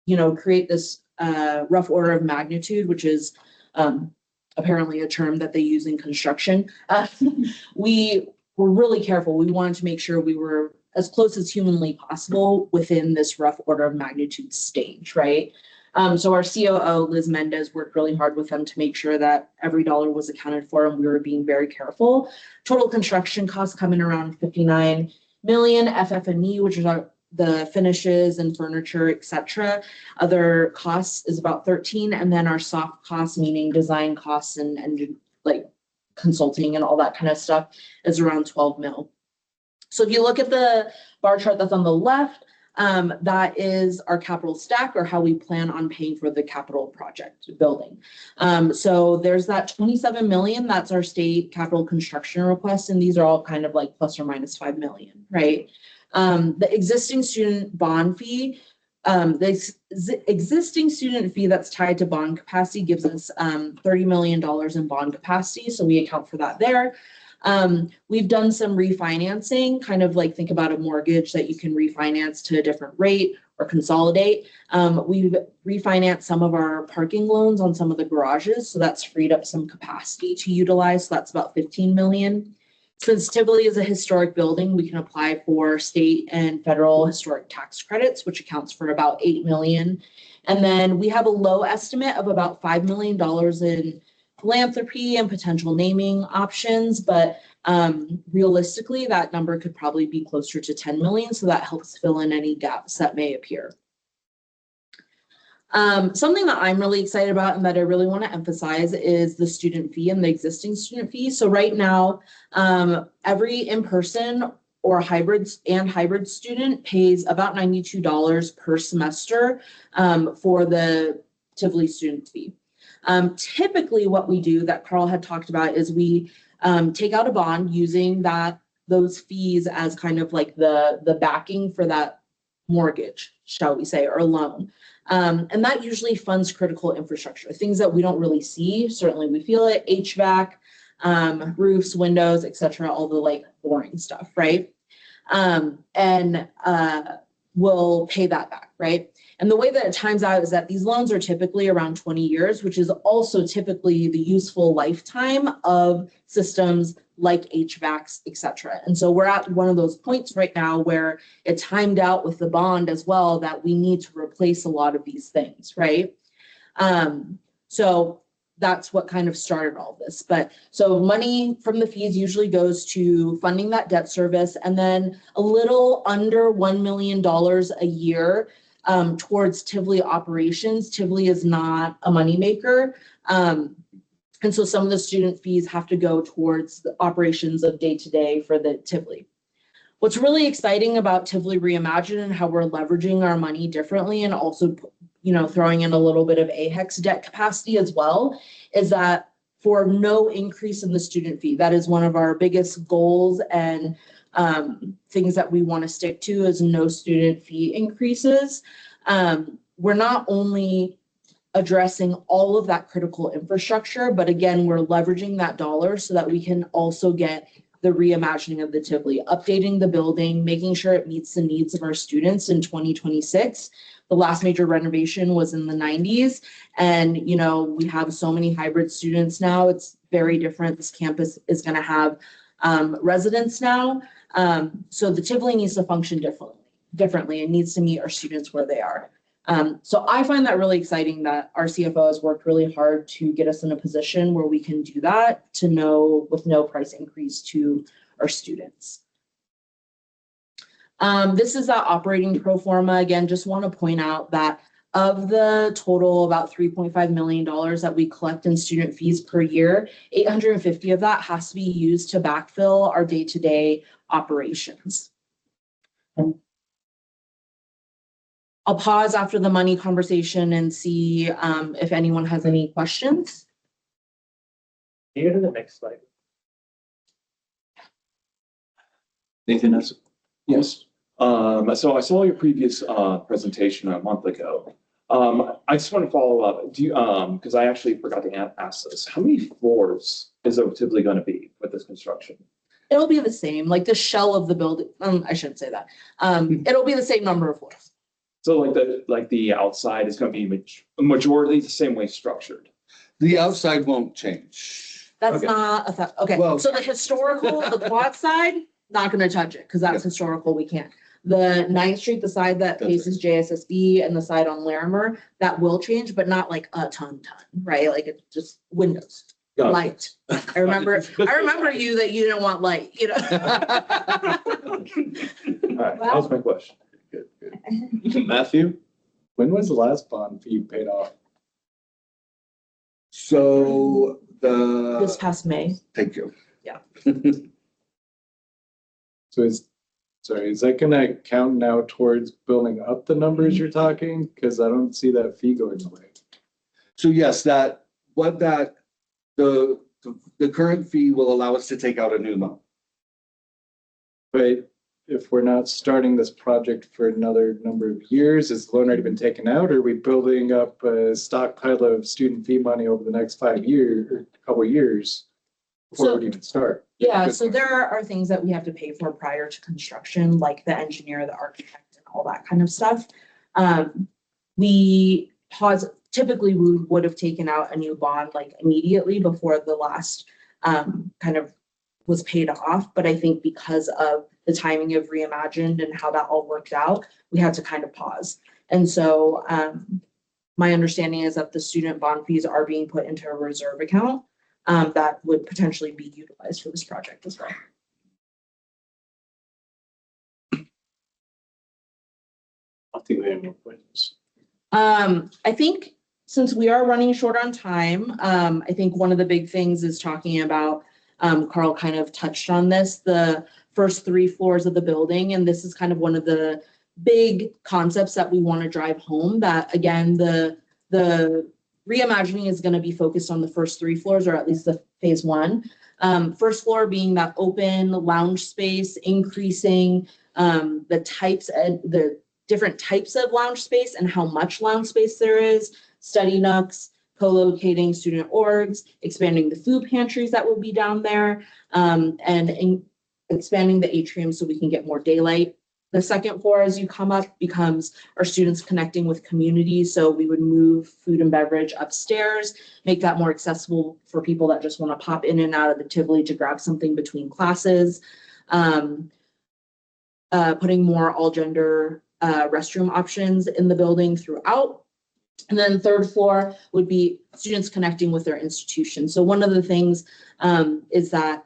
create this rough order of magnitude, which is apparently a term that they use in construction, we were really careful. We wanted to make sure we were as close as humanly possible within this rough order of magnitude stage, right? So our COO, Liz Mendez, worked really hard with them to make sure that every dollar was accounted for and we were being very careful. Total construction costs come in around 59 million, FF&E, which is the finishes and furniture, etc. Other costs is about 13, and then our soft costs, meaning design costs and like consulting and all that kind of stuff, is around 12 mil. So if you look at the bar chart that's on the left, that is our capital stack or how we plan on paying for the capital project building. So there's that 27 million, that's our state capital construction request. And these are all kind of like plus or minus 5 million, right? The existing student bond fee, existing student fee that's tied to bond capacity gives us $30 million in bond capacity. So we account for that there. We've done some refinancing, kind of like think about a mortgage that you can refinance to a different rate or consolidate. We've refinanced some of our parking loans on some of the garages, so that's freed up some capacity to utilize. So that's about 15 million. Since Tivoli is a historic building, we can apply for state and federal historic tax credits, which accounts for about 8 million. And then we have a low estimate of about $5 million in philanthropy and potential naming options, but realistically, that number could probably be closer to 10 million. So that helps fill in any gaps that may appear. Something that I'm really excited about and that I really want to emphasize is the student fee and the existing student fee. So right now, every in-person or hybrid student pays about $92 per semester for the Tivoli student fee. Typically what we do that Carl had talked about is we take out a bond using those fees as kind of like the backing for that mortgage, shall we say, or loan. And that usually funds critical infrastructure, things that we don't really see. Certainly we feel it, HVAC, roofs, windows, etc., all the like boring stuff, right? And we'll pay that back, right? And the way that it times out is that these loans are typically around 20 years, which is also typically the useful lifetime of systems like HVACs, et cetera. And so we're at one of those points right now where it timed out with the bond as well that we need to replace a lot of these things, right? So that's what kind of started all this. But so money from the fees usually goes to funding that debt service, and then a little under $1 million a year towards Tivoli operations. Tivoli is not a moneymaker. And so some of the student fees have to go towards the operations of day-to-day for the Tivoli. What's really exciting about Tivoli Reimagined and how we're leveraging our money differently and also throwing in a little bit of AHEX debt capacity as well, is that for no increase in the student fee, that is one of our biggest goals and things that we want to stick to is no student fee increases. We're not only addressing all of that critical infrastructure, but again, we're leveraging that dollar so that we can also get the reimagining of the Tivoli, updating the building, making sure it meets the needs of our students in 2026. The last major renovation was in the 90s. And, we have so many hybrid students now. It's very different. This campus is going to have residents now. So the Tivoli needs to function differently. It needs to meet our students where they are. So I find that really exciting that our CFO has worked really hard to get us in a position where we can do that with no price increase to our students. This is that operating pro forma. Again, just want to point out that of the total about $3.5 million that we collect in student fees per year, 850 of that has to be used to backfill our day-to-day operations. I'll pause after the money conversation and see if anyone has any questions. Can you go to the next slide? Nathan, yes. So I saw your previous presentation a month ago. I just want to follow up. Do you, because I actually forgot to ask this. How many floors is it typically going to be with this construction? It'll be the same, like the shell of the building. I shouldn't say that. It'll be the same number of floors. So like the outside is going to be majority the same way structured. The outside won't change. That's Okay. not okay. Well- So the historical, the quad side, not going to touch it because that's historical. We can't. The 9th Street, the side that That's faces JSSB and the side on Larimer, that will change, but not like a ton, right? Like it's just windows, Got it. light. I remember you that you didn't want light, All right, that was my question. Good. Matthew, when was the last bond fee paid off? So This past May. thank you. Yeah. So is that gonna count now towards building up the numbers you're talking? Because I don't see that fee going away. So yes, the current fee will allow us to take out a new loan. But if we're not starting this project for another number of years, has the loan already been taken out? Or are we building up a stockpile of student fee money over the next 5 years, or a couple of years before we even start? Yeah, Good so point. there are things that we have to pay for prior to construction, like the engineer, the architect, and all that kind of stuff. Typically we would have taken out a new bond like immediately before the last kind of was paid off. But I think because of the timing of Reimagined and how that all worked out, we had to kind of pause. And so my understanding is that the student bond fees are being put into a reserve account that would potentially be utilized for this project as well. I think we have more questions. I think since we are running short on time, I think one of the big things is talking about, Carl kind of touched on this, the first 3 floors of the building. And this is kind of one of the big concepts that we want to drive home, that again, the reimagining is going to be focused on the first 3 floors, or at least the phase 1. First floor being that open lounge space, increasing the different types of lounge space and how much lounge space there is, study nooks, co-locating student orgs, expanding the food pantries that will be down there, and expanding the atrium so we can get more daylight. The second floor, as you come up, becomes our students connecting with community. So we would move food and beverage upstairs, make that more accessible for people that just want to pop in and out of the Tivoli to grab something between classes. Putting more all gender restroom options in the building throughout. And then third floor would be students connecting with their institution. So one of the things is that,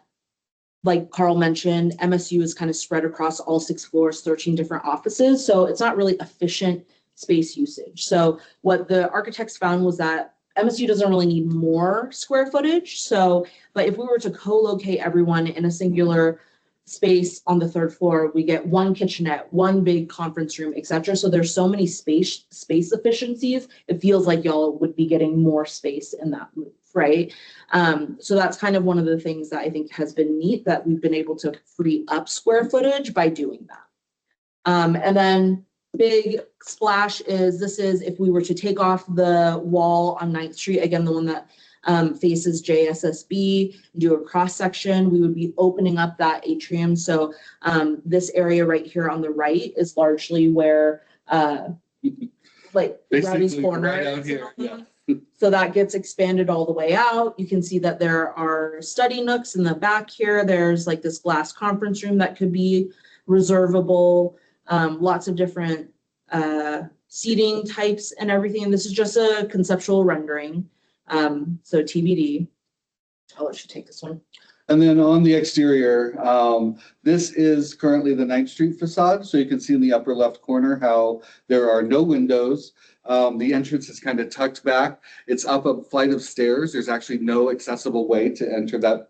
like Carl mentioned, MSU is kind of spread across all 6 floors, 13 different offices. So it's not really efficient space usage. So what the architects found was that MSU doesn't really need more square footage. So, but if we were to co-locate everyone in a singular space on the third floor. We get one kitchenette, one big conference room, et cetera. So there's so many space efficiencies. It feels like y'all would be getting more space in that move, right? So that's kind of one of the things that I think has been neat, that we've been able to free up square footage by doing that. And then big splash is, this is if we were to take off the wall on 9th Street, again, the one that faces JSSB, do a cross section, we would be opening up that atrium. So this area right here on the right is largely where like Rowdy's Basically, Corner right out is. here, yeah. So that gets expanded all the way out. You can see that there are study nooks in the back here. There's like this glass conference room that could be reservable, lots of different seating types and everything. And this is just a conceptual rendering. So TBD. I'll let you take this one. And then on the exterior, this is currently the 9th Street facade. So you can see in the upper left corner how there are no windows. The entrance is kind of tucked back. It's up a flight of stairs. There's actually no accessible way to enter that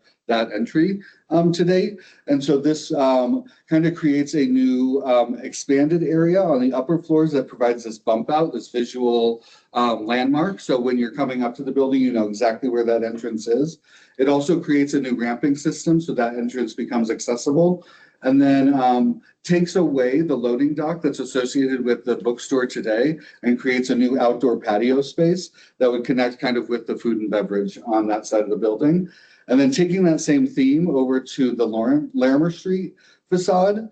entry to date. And so this kind of creates a new expanded area on the upper floors that provides this bump out, this visual landmark. So when you're coming up to the building, you know exactly where that entrance is. It also creates a new ramping system so that entrance becomes accessible. And then takes away the loading dock that's associated with the bookstore today and creates a new outdoor patio space that would connect kind of with the food and beverage on that side of the building. And then taking that same theme over to the Larimer Street facade,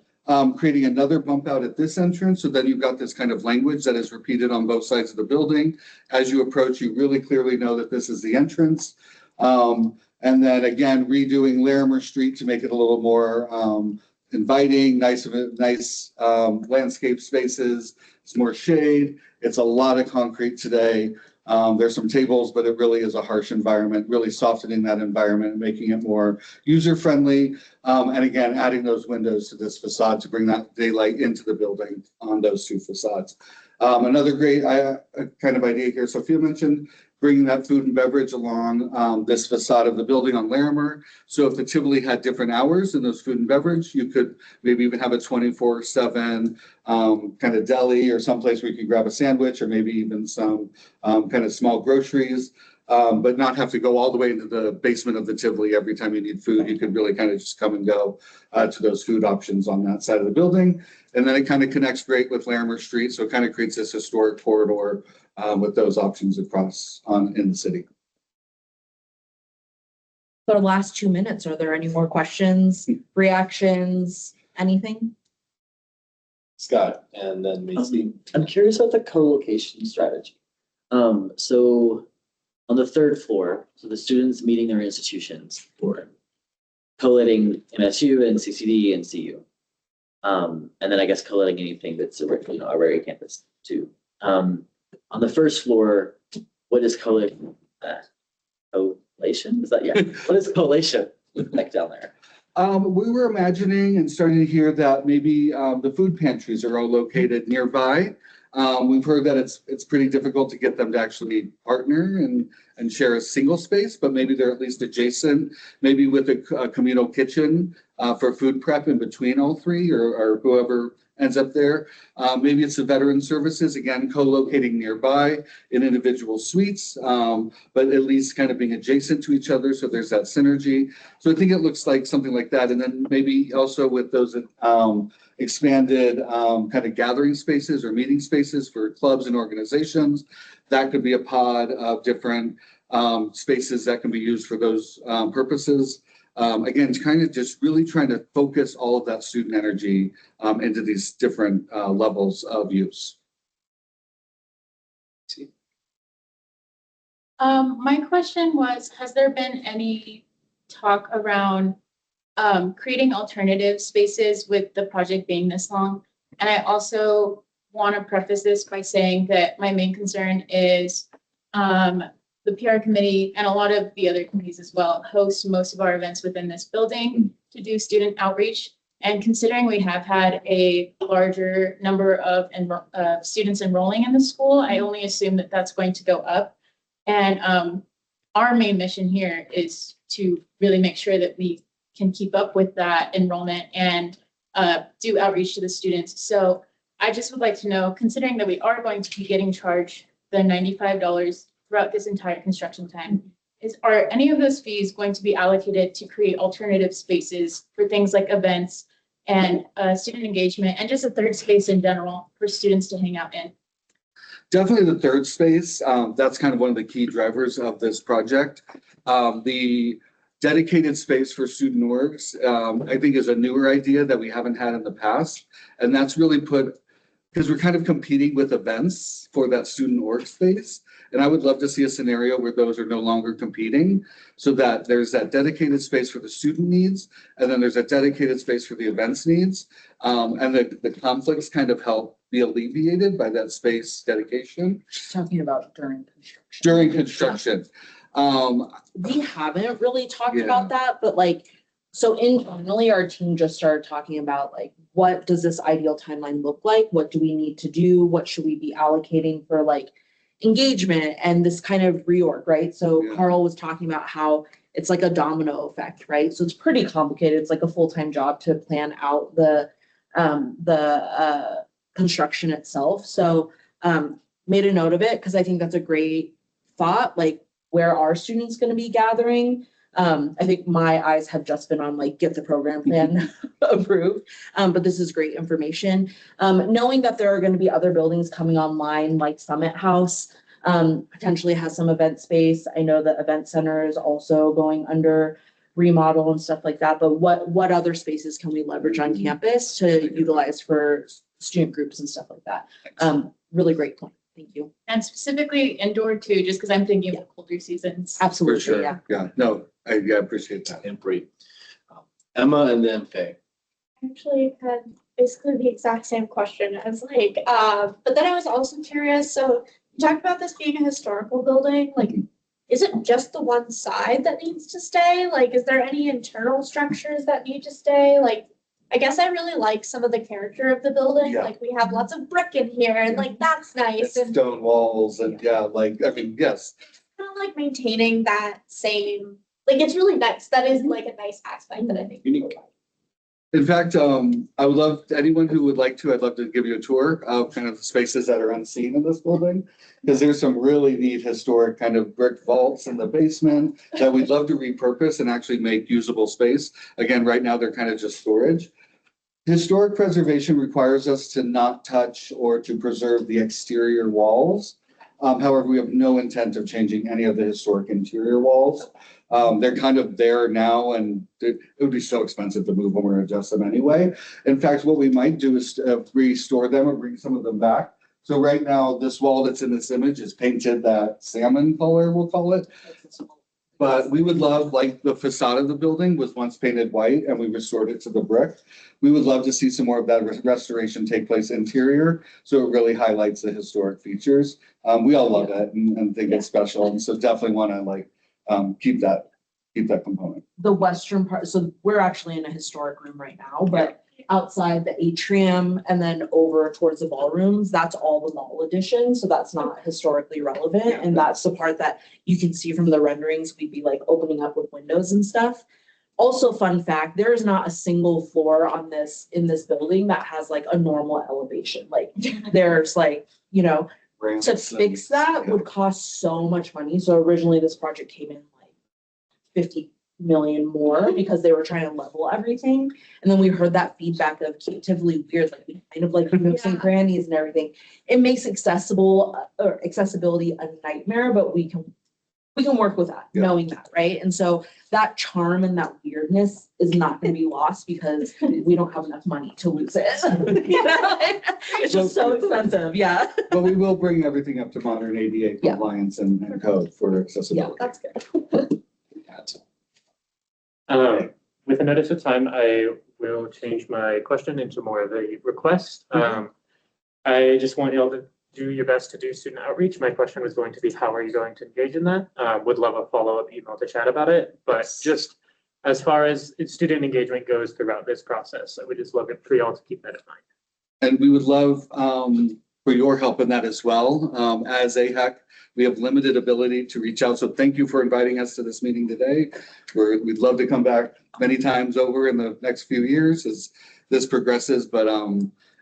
creating another bump out at this entrance. So then you've got this kind of language that is repeated on both sides of the building. As you approach, you really clearly know that this is the entrance. And then again, redoing Larimer Street to make it a little more inviting, nice landscape spaces. It's more shade. It's a lot of concrete today. There's some tables, but it really is a harsh environment, really softening that environment and making it more user-friendly. And again, adding those windows to this facade to bring that daylight into the building on those two facades. Another great kind of idea here, Sophia mentioned, bringing that food and beverage along this facade of the building on Larimer. So if the Tivoli had different hours in those food and beverage, you could maybe even have a 24/7 kind of deli or someplace where you can grab a sandwich or maybe even some kind of small groceries, but not have to go all the way into the basement of the Tivoli every time you need food. You could really kind of just come and go to those food options on that side of the building. And then it kind of connects great with Larimer Street. So it kind of creates this historic corridor with those options across in the city. For the last 2 minutes, are there any more questions, reactions, anything? Scott, and then Macy. I'm curious about the co-location strategy. So on the third floor, so the students meeting their institutions for collating MSU and CCD and CU. And then I guess collating anything that's a Rary campus too. On the first floor, what is collation? Is that, yeah? What is collation like down there? We were imagining and starting to hear that maybe the food pantries are all located nearby. We've heard that it's pretty difficult to get them to actually partner and share a single space, but maybe they're at least adjacent, maybe with a communal kitchen for food prep in between all three or whoever ends up there. Maybe it's the veteran services, again, co-locating nearby in individual suites, but at least kind of being adjacent to each other. So there's that synergy. So I think it looks like something like that. And then maybe also with those expanded kind of gathering spaces or meeting spaces for clubs and organizations, that could be a pod of different spaces that can be used for those purposes. Again, it's kind of just really trying to focus all of that student energy into these different levels of use. My question was, has there been any talk around creating alternative spaces with the project being this long? And I also want to preface this by saying that my main concern is the PR committee and a lot of the other committees as well host most of our events within this building to do student outreach. And considering we have had a larger number of students enrolling in the school, I only assume that that's going to go up. And our main mission here is to really make sure that we can keep up with that enrollment and do outreach to the students. So I just would like to know, considering that we are going to be getting charged the $95 throughout this entire construction time, are any of those fees going to be allocated to create alternative spaces for things like events and student engagement and just a third space in general for students to hang out in? Definitely the third space. That's kind of one of the key drivers of this project. The dedicated space for student orgs, I think is a newer idea that we haven't had in the past. And that's really because we're kind of competing with events for that student org space. And I would love to see a scenario where those are no longer competing, so that there's that dedicated space for the student needs, and then there's a dedicated space for the events needs. And the conflicts kind of help be alleviated by that space dedication. She's talking about during construction. During construction. We haven't really talked Yeah. about that, but like, so internally, our team just started talking about like, what does this ideal timeline look like? What do we need to do? What should we be allocating for like engagement and this kind of reorg, right? So Yeah. Carl was talking about how it's like a domino effect, right? So it's pretty complicated. It's like a full-time job to plan out the construction itself. So made a note of it because I think that's a great thought. Like, where are students going to be gathering? I think my eyes have just been on like, get the program plan approved. But this is great information. Knowing that there are going to be other buildings coming online, like Summit House, potentially has some event space. I know the event center is also going under remodel and stuff like that. But what other spaces can we leverage on campus to utilize for student groups and stuff like that? Really great point. Thank you. And specifically indoor too, just because I'm thinking of colder seasons. For Absolutely, sure. yeah. Yeah, no, I appreciate that. And Bree. Emma and then Faye. Actually had basically the exact same question as like, but then I was also curious, so you talked about this being a historical building, like, is it just the one side that needs to stay? Like, is there any internal structures that need to stay? Like, I guess I really like some of the character of the building, Yeah. like we have lots of brick in here and like, that's nice. It's And stone walls and yes. kind of like maintaining that same, like, it's really nice. That is like a nice aspect that I think. Unique. In fact, I would love anyone who would like to, I'd love to give you a tour of kind of the spaces that are unseen in this building. Because there's some really neat historic kind of brick vaults in the basement that we'd love to repurpose and actually make usable space. Again, right now, they're kind of just storage. Historic preservation requires us to not touch or to preserve the exterior walls. However, we have no intent of changing any of the historic interior walls. They're kind of there now, and it would be so expensive to move them or adjust them anyway. In fact, what we might do is restore them or bring some of them back. So right now, this wall that's in this image is painted that salmon color, we'll call it. But we would love, like the facade of the building was once painted white and we restored it to the brick. We would love to see some more of that restoration take place interior. So it really highlights the historic features. We all love it and think it's special. And so definitely want to keep that component. The western part, so we're actually in a historic room right now, but outside the atrium and then over towards the ballrooms, that's all the mall addition. So that's not historically relevant. And that's the part that you can see from the renderings, we'd be like opening up with windows and stuff. Also, fun fact, there is not a single floor on in this building that has like a normal elevation. Like there's like, to fix that would cost so much money. So originally this project came in like 50 million more because they were trying to level everything. And then we heard that feedback of Tivoli weird, like we kind of like nooks and crannies and everything. It makes accessibility a nightmare, but we can work with that, knowing that, right? And so that charm and that weirdness is not going to be lost because we don't have enough money to lose it. It's just so expensive, yeah. But we will bring everything up to modern ADA compliance and code for accessibility. Yeah, that's good. With a notice of time, I will change my question into more of a request. I just want you all to do your best to do student outreach. My question was going to be, how are you going to engage in that? Would love a follow-up email to chat about it, but just as far as student engagement goes throughout this process, I would just love it for y'all to keep that in mind. And we would love, for your help in that as well. As AHAC, we have limited ability to reach out. So thank you for inviting us to this meeting today. We'd love to come back many times over in the next few years as this progresses, but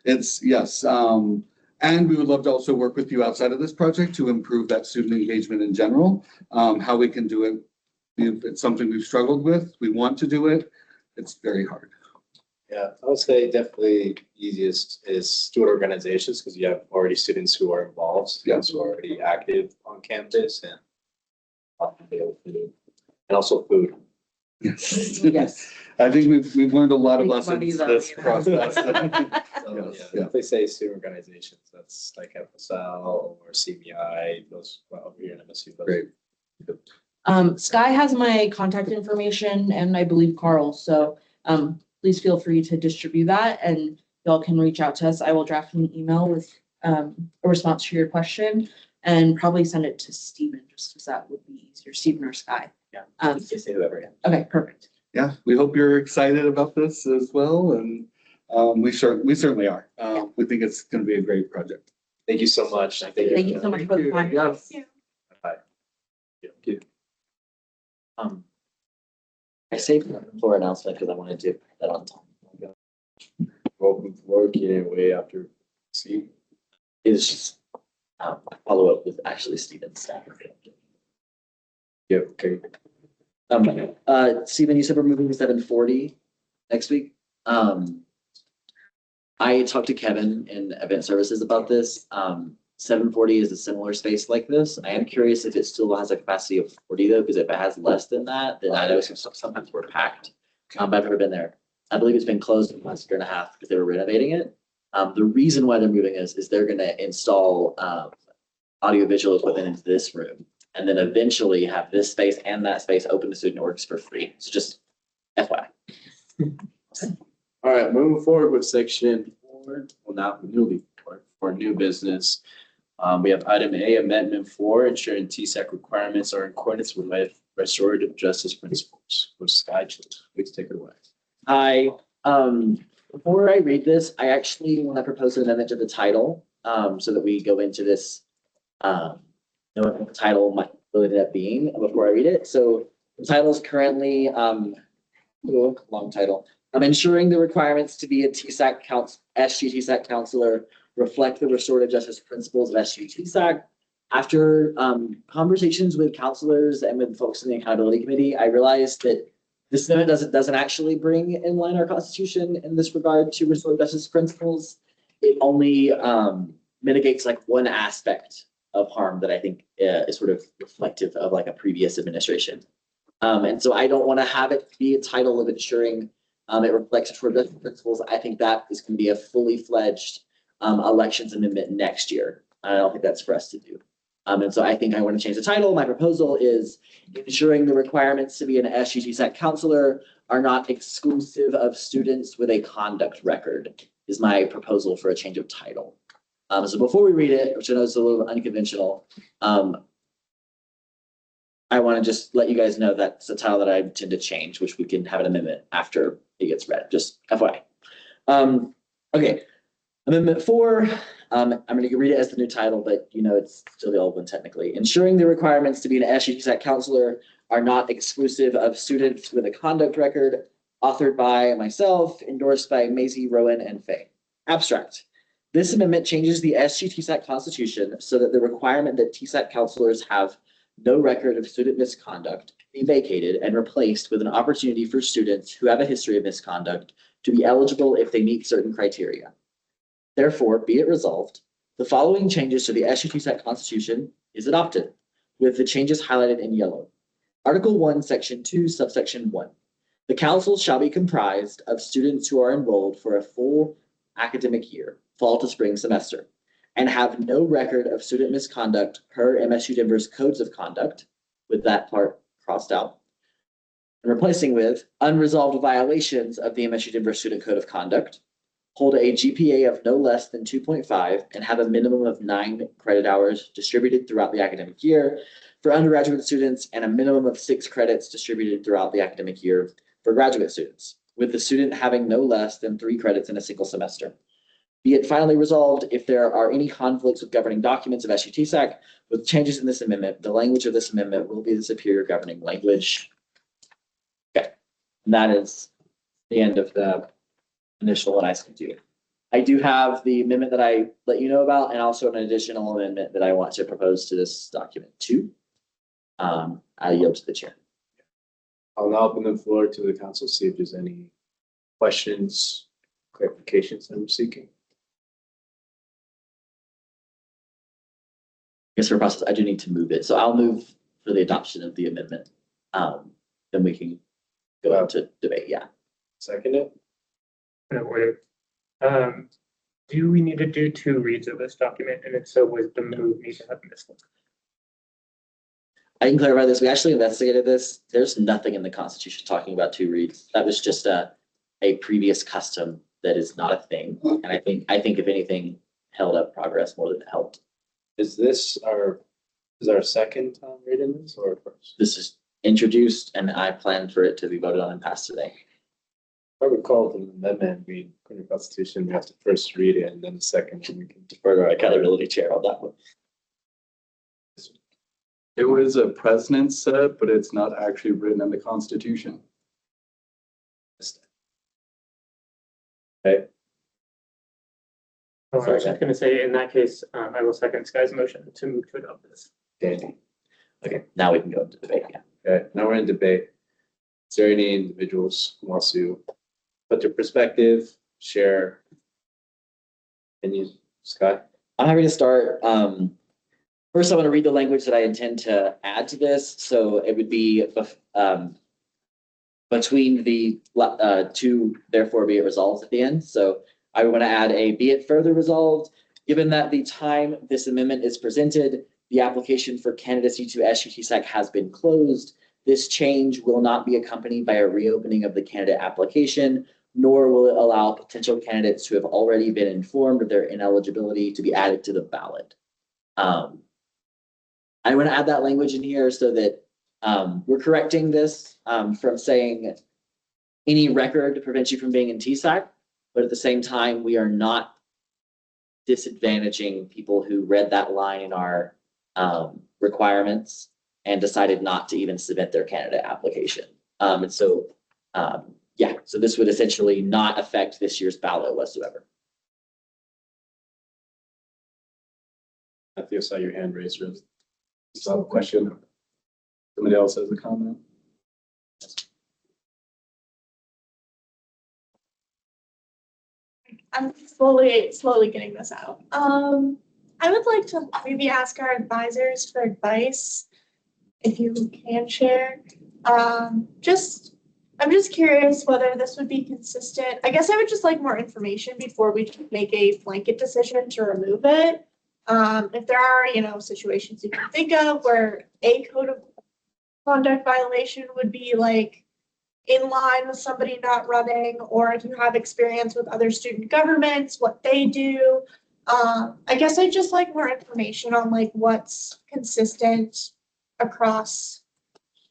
it's, yes. And we would love to also work with you outside of this project to improve that student engagement in general. How we can do it. It's something we've struggled with. We want to do it. It's very hard. Yeah, I would say definitely easiest is student organizations because you have already students who are involved, students who are already active on campus and and also food. Yes. Yes. I think we've learned a lot of Make money lessons though, this you know. process. So, Yes, yeah, if they say student organizations, that's like FSL or CBI, those over here in MSU. those- Great. Sky has my contact information and I believe Carl, so please feel free to distribute that and y'all can reach out to us. I will draft an email with a response to your question and probably send it to Stephen, just because that would be easier, Stephen or Sky. Yeah. Just say whoever. Yeah. Okay, perfect. Yeah, we hope you're excited about this as well, and we certainly are. We think it's going to be a great project. Thank you so much. Thank you so much for the time. Yes. Bye. I saved the floor announcement because I wanted to put that on top. Open floor, getting way after C. Is just follow up with actually Stephen's staff. Yeah, okay. Stephen, you said we're moving to 7:40 next week. I talked to Kevin in event services about this. 7:40 is a similar space like this. I am curious if it still has a capacity of 40 though, because if it has less than that, then I know sometimes we're packed. But I've never been there. I believe it's been closed for the last year and a half because they were renovating it. The reason why they're moving is they're going to install audiovisual equipment into this room and then eventually have this space and that space open to student orgs for free. So just FYI. All right, moving forward with section 4, well, now newly for new business. We have item A, amendment 4, ensuring TSAC requirements are in accordance with restorative justice principles. With Sky, please take it away. Hi, before I read this, I actually want to propose an amendment to the title, so that we go into this, know what the title might really end up being before I read it. So the title is currently, long title. Ensuring the requirements to be a TSAC SG TSAC counselor reflect the restorative justice principles of SG TSAC. After conversations with counselors and with folks in the accountability committee, I realized that this amendment doesn't actually bring in line our constitution in this regard to restorative justice principles. It only mitigates like one aspect of harm that I think is sort of reflective of like a previous administration. And so I don't want to have it be a title of ensuring it reflects restorative justice principles. I think that is going to be a fully fledged elections amendment next year. I don't think that's for us to do. And so I think I want to change the title. My proposal is ensuring the requirements to be an SGTSAC counselor are not exclusive of students with a conduct record is my proposal for a change of title. So before we read it, which I know is a little unconventional, I want to just let you guys know that's the title that I intend to change, which we can have an amendment after it gets read, just FYI. Okay, amendment 4, I'm going to read it as the new title, but you know it's still the old one technically. Ensuring the requirements to be an SGTSAC counselor are not exclusive of students with a conduct record, authored by myself, endorsed by Maisie, Rowan, and Faye. Abstract. This amendment changes the SG-TSAC constitution so that the requirement that TSAC counselors have no record of student misconduct be vacated and replaced with an opportunity for students who have a history of misconduct to be eligible if they meet certain criteria. Therefore, be it resolved, the following changes to the SG-TSAC constitution is adopted, with the changes highlighted in yellow. Article 1, Section 2, Subsection 1. The council shall be comprised of students who are enrolled for a full academic year, fall to spring semester, and have no record of student misconduct per MSU Denver's codes of conduct, with that part crossed out, and replacing with unresolved violations of the MSU Denver Student Code of Conduct, hold a GPA of no less than 2.5, and have a minimum of 9 credit hours distributed throughout the academic year for undergraduate students and a minimum of 6 credits distributed throughout the academic year for graduate students, with the student having no less than 3 credits in a single semester. Be it finally resolved, if there are any conflicts with governing documents of SUTSAC with changes in this amendment, the language of this amendment will be the superior governing language. Okay, and that is the end of the initial one I sent you. I do have the amendment that I let you know about, and also an additional amendment that I want to propose to this document too. I yield to the chair. I'll now open the floor to the council, see if there's any questions, clarifications I'm seeking. Yes, for process, I do need to move it. So I'll move for the adoption of the amendment. Then we can go into debate. Yeah. Second it? Do we need to do 2 reads of this document? And if so, would the move need to happen this one? I can clarify this. We actually investigated this. There's nothing in the Constitution talking about 2 reads. That was just a previous custom that is not a thing. And I think if anything held up progress more than it helped. Is this our second time reading this or first? This is introduced and I plan for it to be voted on and passed today. I recall the amendment we in the Constitution, we have to first read it and then the second one we can defer to our accountability chair on that one. It was a precedent set, but it's not actually written in the Constitution. Okay. I was just going to say, in that case, I will second Sky's motion to move to adopt this. Okay. Okay, now we can go into debate. Yeah. Okay, now we're in debate. Is there any individuals who wants to put their perspective, share? Opinion? Sky? I'm happy to start. First, I want to read the language that I intend to add to this. So it would be between the 2, therefore be it resolved at the end. So I want to add a be it further resolved, given that the time this amendment is presented, the application for candidacy to SUTSAC has been closed. This change will not be accompanied by a reopening of the candidate application, nor will it allow potential candidates who have already been informed of their ineligibility to be added to the ballot. I want to add that language in here so that we're correcting this from saying any record prevents you from being in TSAC, but at the same time, we are not disadvantaging people who read that line in our requirements and decided not to even submit their candidate application. And so, yeah, so this would essentially not affect this year's ballot whatsoever. Matthew, I saw your hand raised. Just have a question. Somebody else has a comment? I'm slowly getting this out. I would like to maybe ask our advisors for advice, if you can share. I'm just curious whether this would be consistent. I guess I would just like more information before we make a blanket decision to remove it. If there are, situations you can think of where a code of conduct violation would be like in line with somebody not running, or if you have experience with other student governments, what they do. I guess I'd just like more information on like what's consistent across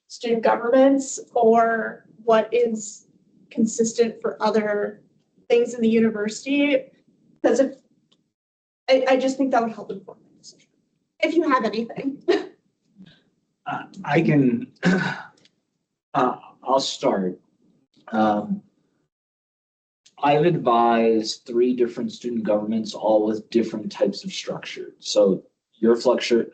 student governments or what is consistent for other things in the university. Because if I just think that would help inform my decision. If you have anything. I can, I'll start. I've advised 3 different student governments, all with different types of structure. So your structure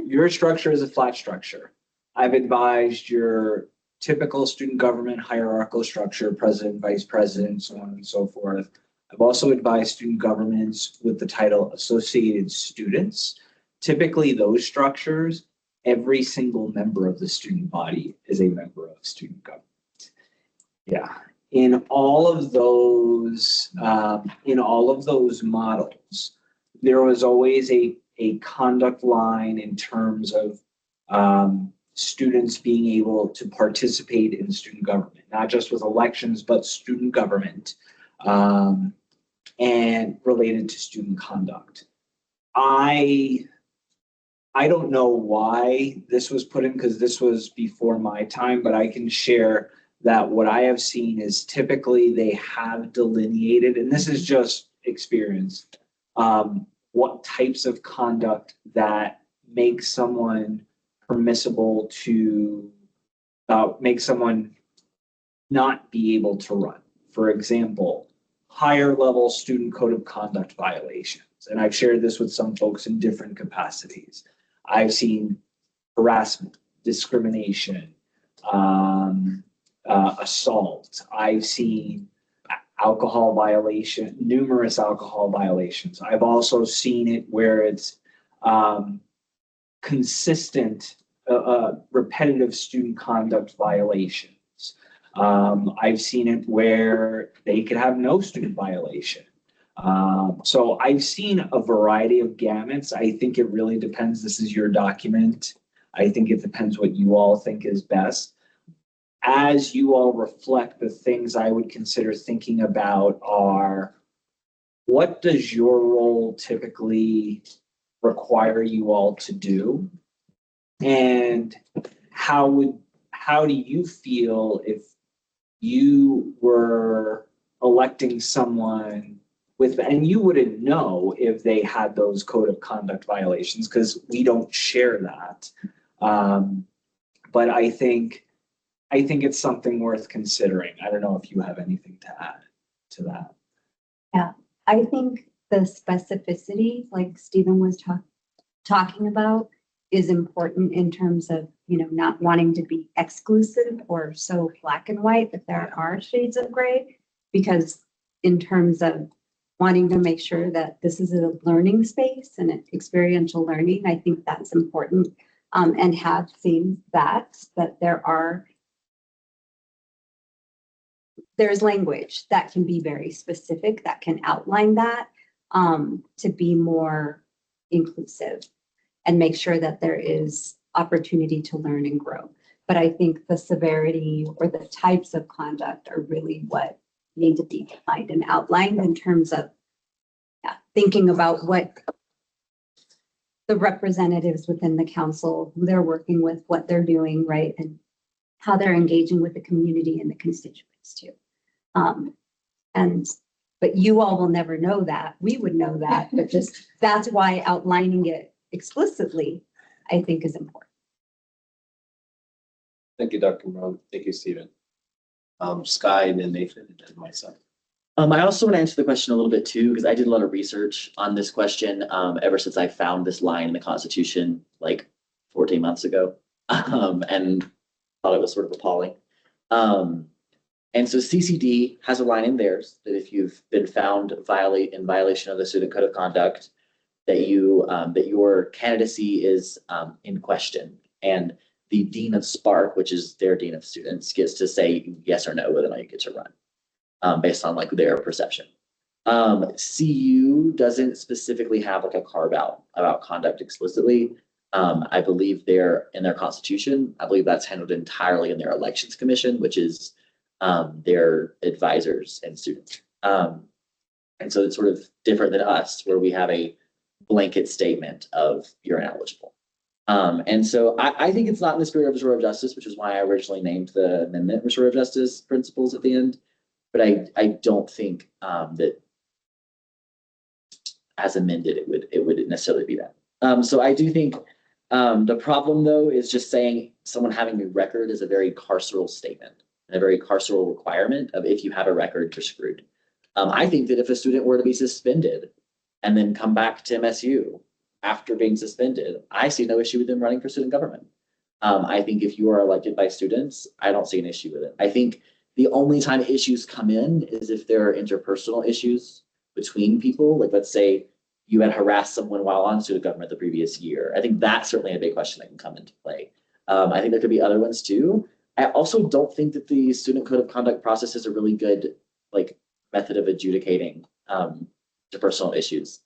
your structure is a flat structure. I've advised your typical student government hierarchical structure, president, vice president, so on and so forth. I've also advised student governments with the title associated students. Typically those structures, every single member of the student body is a member of student government. Yeah, in all of those models, there was always a conduct line in terms of students being able to participate in student government, not just with elections, but student government, and related to student conduct. I don't know why this was put in, because this was before my time, but I can share that what I have seen is typically they have delineated, and this is just experience, what types of conduct that make someone permissible to make someone not be able to run. For example, higher level student code of conduct violations. And I've shared this with some folks in different capacities. I've seen harassment, discrimination, assault. I've seen alcohol violation, numerous alcohol violations. I've also seen it where it's consistent, repetitive student conduct violations. I've seen it where they could have no student violation. So I've seen a variety of gamuts. I think it really depends. This is your document. I think it depends what you all think is best. As you all reflect, the things I would consider thinking about are, what does your role typically require you all to do? And how do you feel if you were electing someone with, and you wouldn't know if they had those code of conduct violations because we don't share that. But I think it's something worth considering. I don't know if you have anything to add to that. Yeah, I think the specificity, like Stephen was talking about, is important in terms of, not wanting to be exclusive or so black and white that there are shades of gray, because in terms of wanting to make sure that this is a learning space and an experiential learning, I think that's important, and have seen that there's language that can be very specific, that can outline that, to be more inclusive and make sure that there is opportunity to learn and grow. But I think the severity or the types of conduct are really what need to be defined and outlined in terms of thinking about what the representatives within the council, who they're working with, what they're doing, right? And how they're engaging with the community and the constituents too. But you all will never know that. We would know that, but that's why outlining it explicitly, I think, is important. Thank you, Dr. Brown. Thank you, Stephen. Sky and then Nathan and then myself. I also want to answer the question a little bit too, because I did a lot of research on this question ever since I found this line in the Constitution like 14 months ago, and thought it was sort of appalling. And so CCD has a line in theirs that if you've been found in violation of the student code of conduct, that your candidacy is in question, and the dean of Spark, which is their dean of students, gets to say yes or no whether or not you get to run, based on like their perception. CU doesn't specifically have like a carve out about conduct explicitly. I believe they're in their constitution. I believe that's handled entirely in their elections commission, which is their advisors and students. And so it's sort of different than us, where we have a blanket statement of you're ineligible. And so I think it's not in the spirit of restorative justice, which is why I originally named the amendment restorative justice principles at the end. But I don't think that as amended, it would necessarily be that. So I do think the problem though is just saying someone having a record is a very carceral statement, and a very carceral requirement of if you have a record, you're screwed. I think that if a student were to be suspended and then come back to MSU after being suspended, I see no issue with them running for student government. I think if you are elected by students, I don't see an issue with it. I think the only time issues come in is if there are interpersonal issues between people. Like, let's say you had harassed someone while on student government the previous year. I think that's certainly a big question that can come into play. I think there could be other ones too. I also don't think that the student code of conduct process is a really good method of adjudicating interpersonal issues.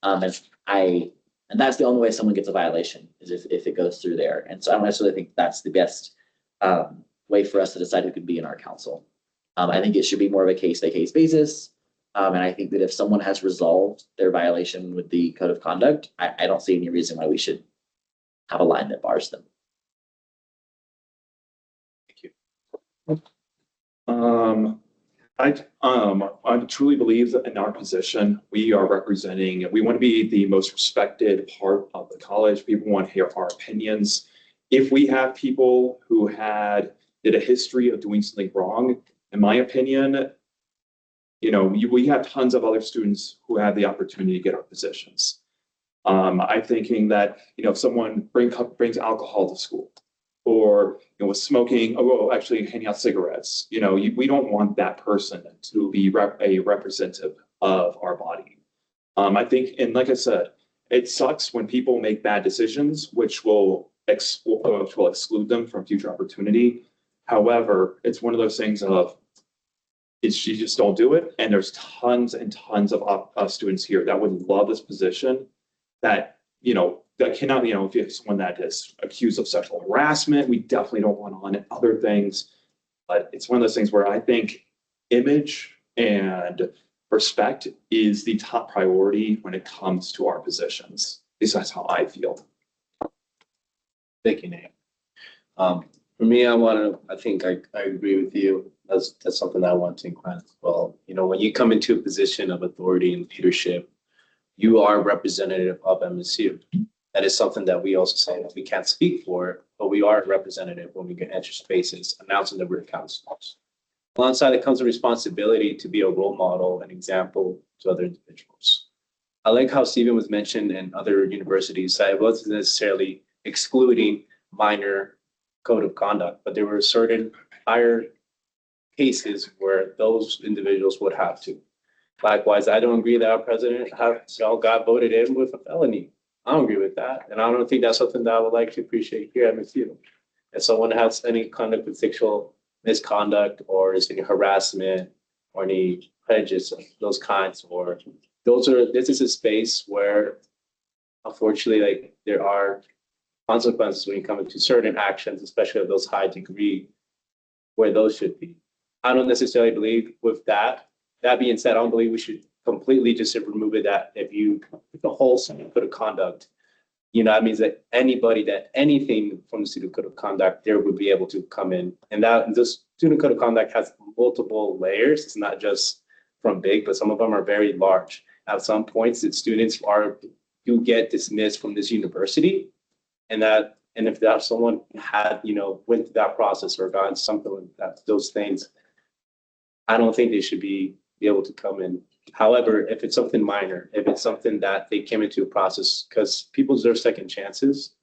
And that's the only way someone gets a violation, is if it goes through there. And so I don't necessarily think that's the best way for us to decide who could be in our council. I think it should be more of a case-by-case basis. And I think that if someone has resolved their violation with the code of conduct, I don't see any reason why we should have a line that bars them. Thank you. I truly believe that in our position, we are representing, we want to be the most respected part of the college. People want to hear our opinions. If we have people who did a history of doing something wrong, in my opinion, we have tons of other students who have the opportunity to get our positions. I'm thinking that, if someone brings alcohol to school, or was smoking, actually handing out cigarettes, we don't want that person to be a representative of our body. I think, and like I said, it sucks when people make bad decisions, which will exclude them from future opportunity. However, it's one of those things of, you just don't do it. And there's tons and tons of students here that would love this position that, that cannot, if you have someone that is accused of sexual harassment, we definitely don't want on other things. But it's one of those things where I think image and respect is the top priority when it comes to our positions. At least that's how I feel. Thank you, Nate. For me, I think I agree with you. That's something I want to incline as well. When you come into a position of authority and leadership, you are a representative of MSU. That is something that we also say that we can't speak for, but we are a representative when we get enter spaces, announcing that we're counselors. Alongside it comes a responsibility to be a role model and example to other individuals. I like how Stephen was mentioned in other universities that it wasn't necessarily excluding minor code of conduct, but there were certain higher cases where those individuals would have to. Likewise, I don't agree that our president got voted in with a felony. I don't agree with that. And I don't think that's something that I would like to appreciate here at MSU. If someone has any conduct with sexual misconduct or is any harassment or any prejudice of those kinds, this is a space where unfortunately, there are consequences when you come into certain actions, especially of those high degree, where those should be. I don't necessarily believe with that. That being said, I don't believe we should completely just remove it that if the whole student code of conduct, that means that anything from the student code of conduct, there would be able to come in. And that the student code of conduct has multiple layers. It's not just from big, but some of them are very large. At some points, that students do get dismissed from this university. And if that someone had, went through that process or gotten something like that, those things, I don't think they should be able to come in. However, if it's something minor, if it's something that they came into a process, because people deserve second chances,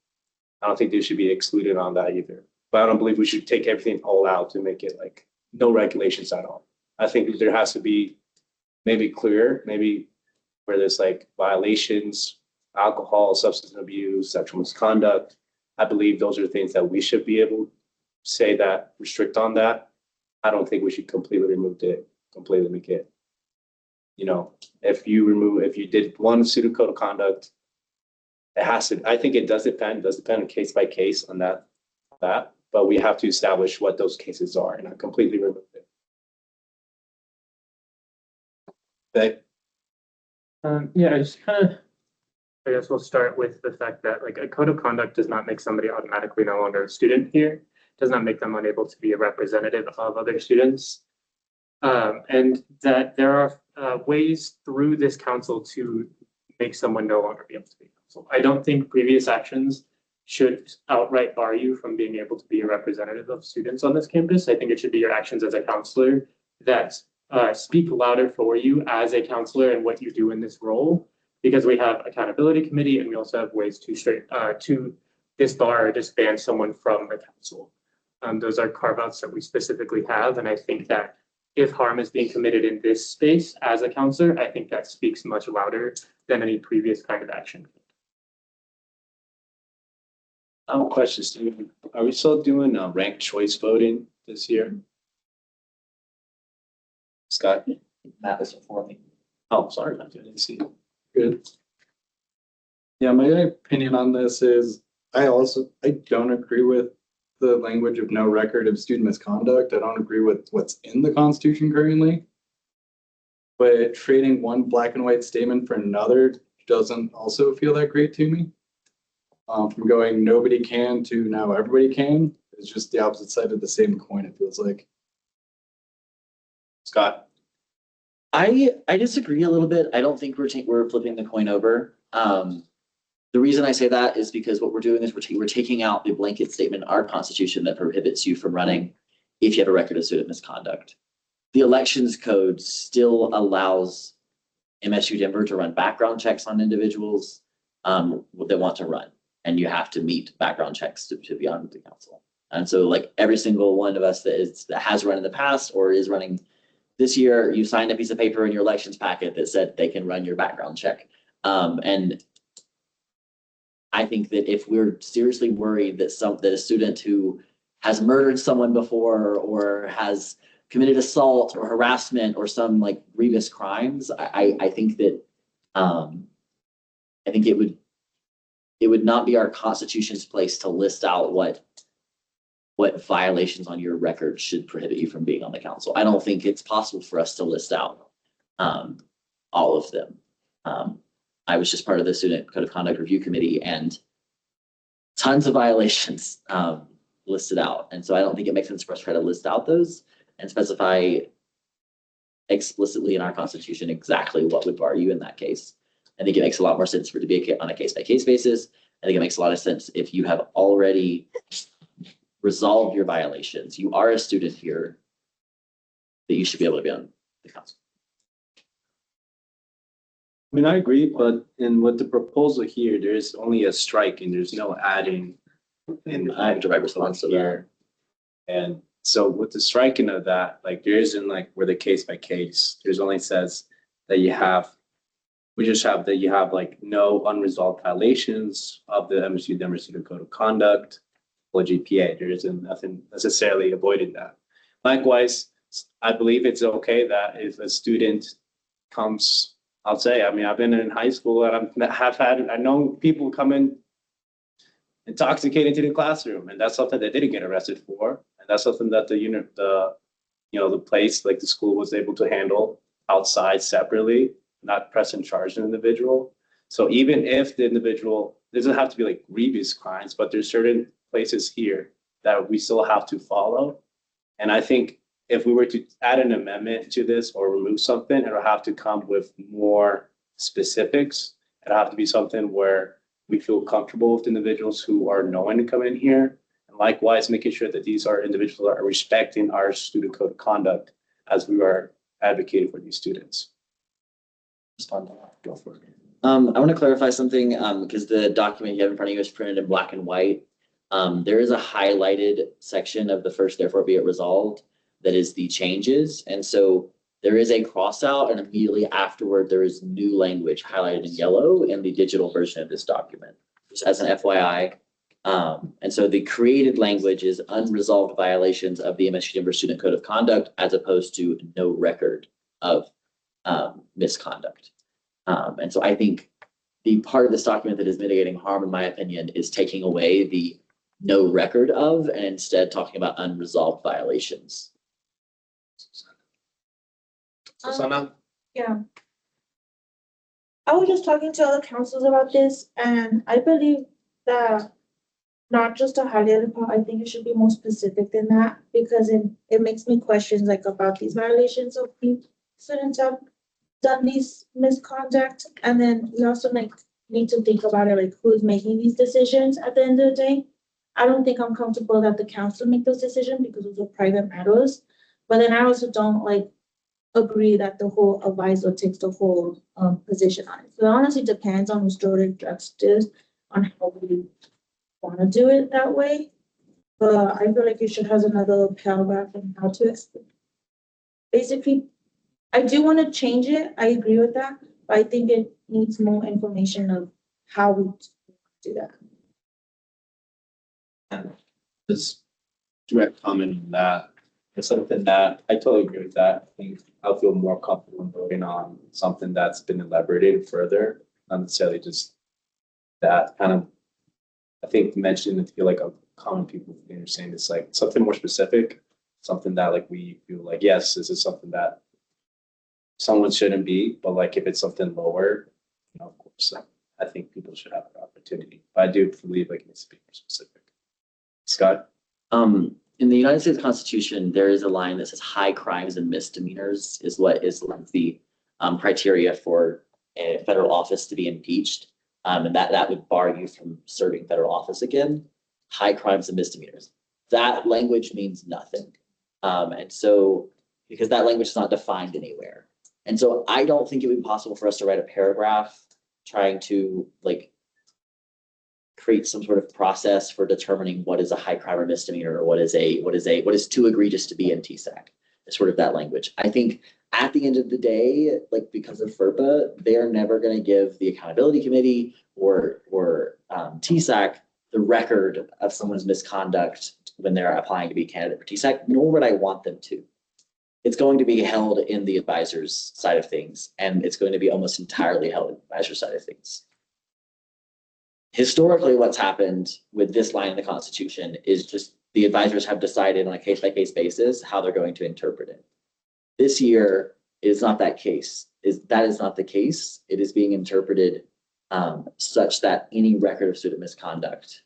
I don't think they should be excluded on that either. But I don't believe we should take everything all out to make it like no regulations at all. I think there has to be maybe clear, maybe where there's like violations, alcohol, substance abuse, sexual misconduct. I believe those are things that we should be able to say that, restrict on that. I don't think we should completely remove it, completely make it. If you did one student code of conduct, it has to, I think it does depend on case by case on that, but we have to establish what those cases are and not completely remove it. Okay. Yeah, I guess we'll start with the fact that like a code of conduct does not make somebody automatically no longer a student here, does not make them unable to be a representative of other students. And that there are ways through this council to make someone no longer be able to be council. I don't think previous actions should outright bar you from being able to be a representative of students on this campus. I think it should be your actions as a counselor that speak louder for you as a counselor and what you do in this role, because we have accountability committee and we also have ways to disbar or disband someone from the council. Those are carve-outs that we specifically have, and I think that if harm is being committed in this space as a counselor, I think that speaks much louder than any previous kind of action. I have a question, Stephen. Are we still doing ranked choice voting this year? Scott? Matt is for me. Oh, sorry, I didn't see it. Good. Yeah, my opinion on this is I don't agree with the language of no record of student misconduct. I don't agree with what's in the Constitution currently. But trading one black and white statement for another doesn't also feel that great to me. From going nobody can to now everybody can is just the opposite side of the same coin, it feels like. Scott? I disagree a little bit. I don't think we're flipping the coin over. The reason I say that is because what we're doing is we're taking out the blanket statement in our constitution that prohibits you from running if you have a record of student misconduct. The elections code still allows MSU Denver to run background checks on individuals that want to run, and you have to meet background checks to be on the council. And so, like every single one of us that has run in the past or is running this year, you signed a piece of paper in your elections packet that said they can run your background check. And I think that if we're seriously worried that a student who has murdered someone before or has committed assault or harassment or some like grievous crimes, I think that I think it would not be our constitution's place to list out what violations on your record should prohibit you from being on the council. I don't think it's possible for us to list out all of them. I was just part of the Student Code of Conduct Review Committee, and tons of violations listed out. And so I don't think it makes sense for us to try to list out those and specify explicitly in our constitution exactly what would bar you in that case. I think it makes a lot more sense for it to be on a case-by-case basis. I think it makes a lot of sense if you have already resolved your violations, you are a student here, that you should be able to be on the council. I mean, I agree, but with the proposal here, there's only a strike and there's no adding. And I have direct response to that. And so with the striking of that, like there isn't like where the case by case, there's only says that you have like no unresolved violations of the MSU Denver Student Code of Conduct or GPA. There isn't nothing necessarily avoiding that. Likewise, I believe it's okay that if a student comes, I'll say, I mean, I've been in high school and I know people come in intoxicated to the classroom, and that's something they didn't get arrested for. And that's something that the place, like the school, was able to handle outside separately, not pressing charge an individual. So even if the individual doesn't have to be like grievous crimes, but there's certain places here that we still have to follow. And I think if we were to add an amendment to this or remove something, it'll have to come with more specifics. It'll have to be something where we feel comfortable with individuals who are knowing to come in here. And likewise, making sure that these are individuals that are respecting our student code of conduct as we are advocating for these students. Respond to that. Go for it. I want to clarify something because the document you have in front of you is printed in black and white. There is a highlighted section of the first, therefore be it resolved, that is the changes. And so there is a cross out, and immediately afterward, there is new language highlighted in yellow in the digital version of this document, just as an FYI. And so the created language is unresolved violations of the MSU Denver Student Code of Conduct, as opposed to no record of misconduct. And so I think the part of this document that is mitigating harm, in my opinion, is taking away the no record of and instead talking about unresolved violations. Susanna? Yeah. I was just talking to other councils about this, and I believe that not just a highlighted part, I think it should be more specific than that, because it makes me question like about these violations of students have done these misconduct. And then we also need to think about it, like who's making these decisions at the end of the day. I don't think I'm comfortable that the council make those decisions because those are private matters. But then I also don't agree that the whole advisor takes the whole position on it. So it honestly depends on restorative justice on how we want to do it that way. But I feel like it should have another paragraph on how to explain. Basically, I do want to change it. I agree with that, but I think it needs more information of how we do that. Just direct comment on that. It's something that I totally agree with that. I think I'll feel more comfortable in voting on something that's been elaborated further, not necessarily just that kind of. I think mentioning it feel like a common people understand it's like something more specific, something that like we feel like, yes, this is something that someone shouldn't be, but like if it's something lower, of course, I think people should have an opportunity. But I do believe like it needs to be more specific. Scott? in the United States Constitution, there is a line that says high crimes and misdemeanors is what is one of the criteria for a federal office to be impeached. And that would bar you from serving federal office again. High crimes and misdemeanors. That language means nothing. And so, because that language is not defined anywhere. And so I don't think it would be possible for us to write a paragraph trying to like create some sort of process for determining what is a high crime or misdemeanor or what is too egregious to be in TSAC. It's sort of that language. I think at the end of the day, like because of FERPA, they are never going to give the accountability committee or TSAC the record of someone's misconduct when they're applying to be a candidate for TSAC, nor would I want them to. It's going to be held in the advisor's side of things, and it's going to be almost entirely held in the advisor's side of things. Historically, what's happened with this line in the Constitution is just the advisors have decided on a case-by-case basis how they're going to interpret it. This year is not that case. That is not the case. It is being interpreted such that any record of student misconduct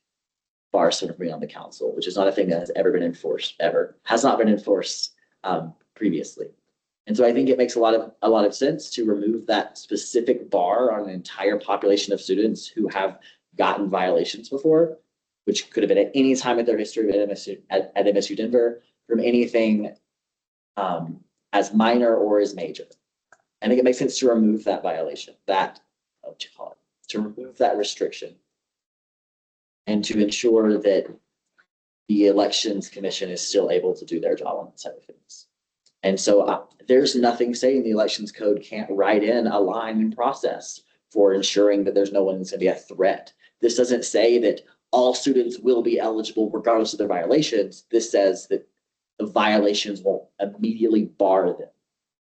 bars someone from being on the council, which is not a thing that has ever been enforced, has not been enforced previously. And so I think it makes a lot of sense to remove that specific bar on an entire population of students who have gotten violations before, which could have been at any time in their history at MSU Denver, from anything as minor or as major. I think it makes sense to remove that violation, to remove that restriction, and to ensure that the Elections Commission is still able to do their job on that side of things. And so there's nothing saying the Elections Code can't write in a line and process for ensuring that there's no one that's going to be a threat. This doesn't say that all students will be eligible regardless of their violations. This says that the violations won't immediately bar them.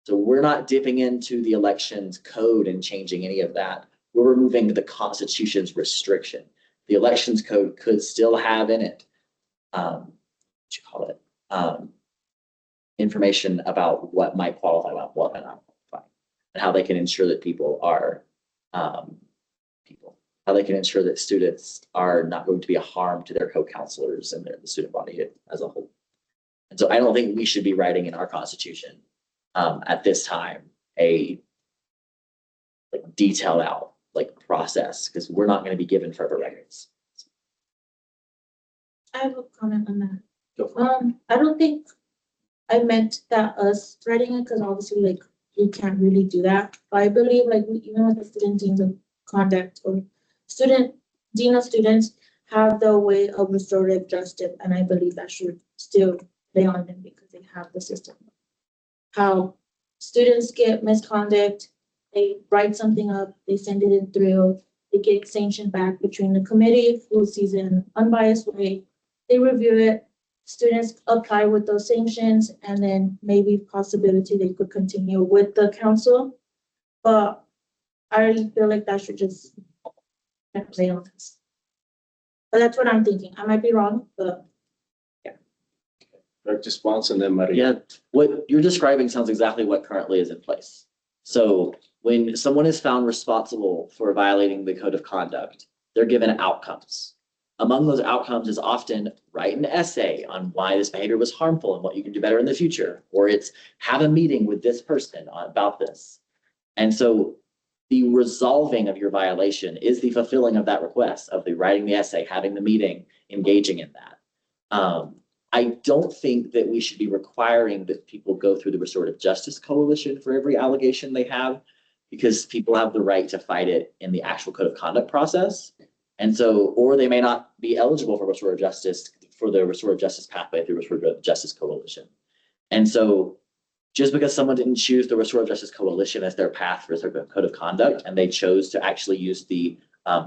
So we're not dipping into the Elections Code and changing any of that. We're removing the Constitution's restriction. The Elections Code could still have in it, information about what might qualify, about what might not qualify, and how they can ensure that how they can ensure that students are not going to be a harm to their co-counselors and the student body as a whole. And so I don't think we should be writing in our Constitution at this time a detailed out process, because we're not going to be given further records. I have a comment on that. I don't think I meant that us writing it, because obviously we can't really do that. But I believe even with the student deans of conduct or dean of students have the way of restorative justice, and I believe that should still lay on them because they have the system. How students get misconduct, they write something up, they send it in through, they get sanctioned back between the committee who sees it in an unbiased way. They review it, students apply with those sanctions, and then maybe possibility they could continue with the council. But I feel like that should just play on this. But that's what I'm thinking. I might be wrong, but yeah. Direct response and then Maria. Yeah, what you're describing sounds exactly what currently is in place. So when someone is found responsible for violating the code of conduct, they're given outcomes. Among those outcomes is often write an essay on why this behavior was harmful and what you can do better in the future, or it's have a meeting with this person about this. And so the resolving of your violation is the fulfilling of that request of the writing the essay, having the meeting, engaging in that. I don't think that we should be requiring that people go through the Restorative Justice Coalition for every allegation they have, because people have the right to fight it in the actual code of conduct process. And so, or they may not be eligible for restorative justice, for the restorative justice pathway through Restorative Justice Coalition. And so just because someone didn't choose the Restorative Justice Coalition as their path for their code of conduct, and they chose to actually use the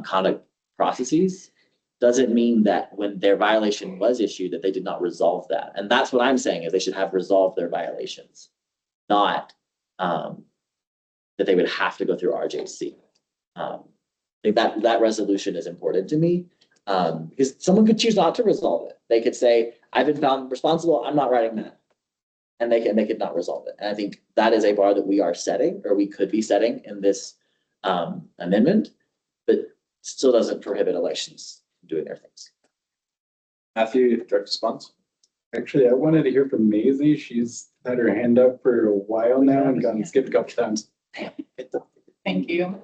conduct processes, doesn't mean that when their violation was issued that they did not resolve that. And that's what I'm saying, is they should have resolved their violations, not that they would have to go through RJC. I think that resolution is important to me, because someone could choose not to resolve it. They could say, I've been found responsible, I'm not writing that. And they could not resolve it. And I think that is a bar that we are setting, or we could be setting in this amendment, but still doesn't prohibit elections from doing their things. Matthew, direct response. Actually, I wanted to hear from Maisie. She's had her hand up for a while now and gotten skipped a couple times. Thank you.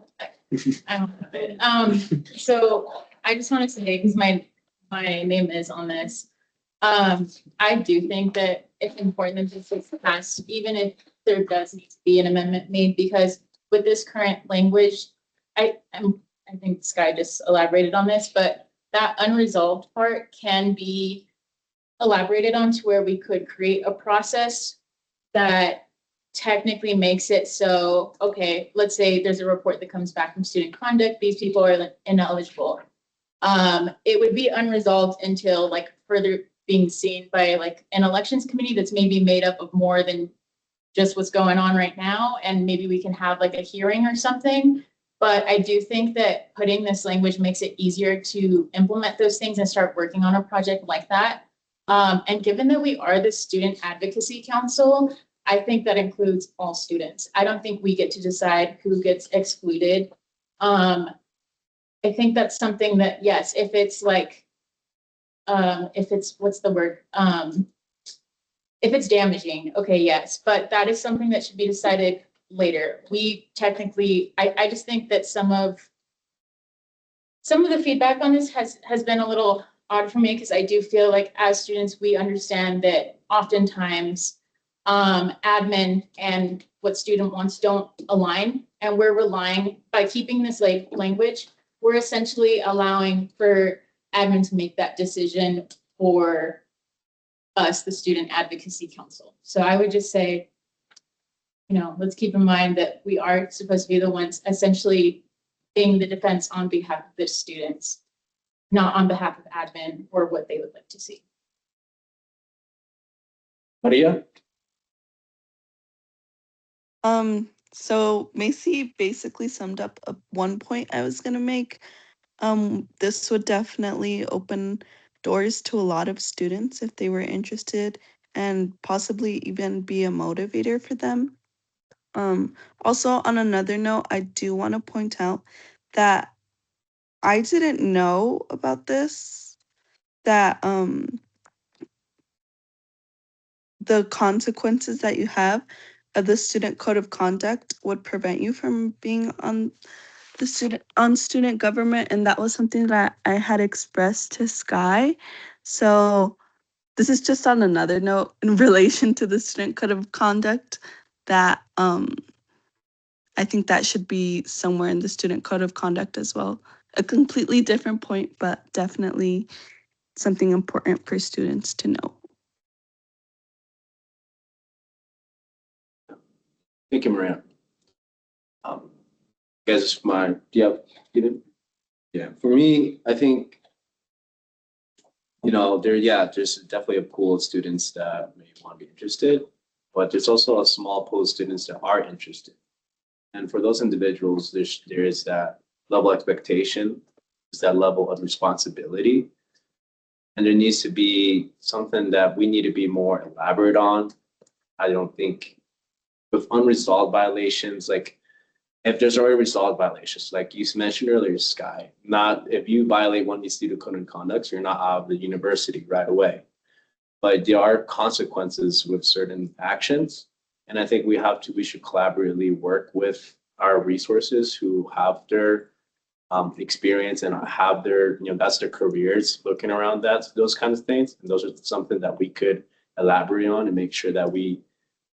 I don't have it. So I just want to say, because my name is on this. I do think that it's important that this is passed, even if there does need to be an amendment made, because with this current language, I think Sky just elaborated on this, but that unresolved part can be elaborated on to where we could create a process that technically makes it so, okay, let's say there's a report that comes back from student conduct, these people are ineligible. It would be unresolved until like further being seen by like an elections committee that's maybe made up of more than just what's going on right now. And maybe we can have like a hearing or something. But I do think that putting this language makes it easier to implement those things and start working on a project like that. And given that we are the Student Advocacy Council, I think that includes all students. I don't think we get to decide who gets excluded. I think that's something that, yes, if it's like, if it's, what's the word? If it's damaging, okay, yes, but that is something that should be decided later. We technically, I just think that some of the feedback on this has been a little odd for me, because I do feel like as students, we understand that oftentimes admin and what student wants don't align, and we're relying, by keeping this like language, we're essentially allowing for admin to make that decision for us, the Student Advocacy Council. So I would just say, let's keep in mind that we are supposed to be the ones essentially being the defense on behalf of the students, not on behalf of admin or what they would like to see. Maria? So Macy basically summed up one point I was gonna make. This would definitely open doors to a lot of students if they were interested, and possibly even be a motivator for them. Also, on another note, I do want to point out that I didn't know about this, that the consequences that you have of the student code of conduct would prevent you from being on the student government, and that was something that I had expressed to Sky. So this is just on another note in relation to the student code of conduct, that I think that should be somewhere in the student code of conduct as well. A completely different point, but definitely something important for students to know. Thank you, Maria. Guys, Steven? Yeah, for me, I think, there's definitely a pool of students that may want to be interested, but there's also a small pool of students that are interested. And for those individuals, there is that level of expectation, there's that level of responsibility. And there needs to be something that we need to be more elaborate on. I don't think with unresolved violations, like if there's already resolved violations, like you mentioned earlier, Sky, not if you violate one of these student code of conducts, you're not out of the university right away. But there are consequences with certain actions. And I think we should collaboratively work with our resources who have their experience and have their, that's their careers looking around those kinds of things. And those are something that we could elaborate on and make sure that we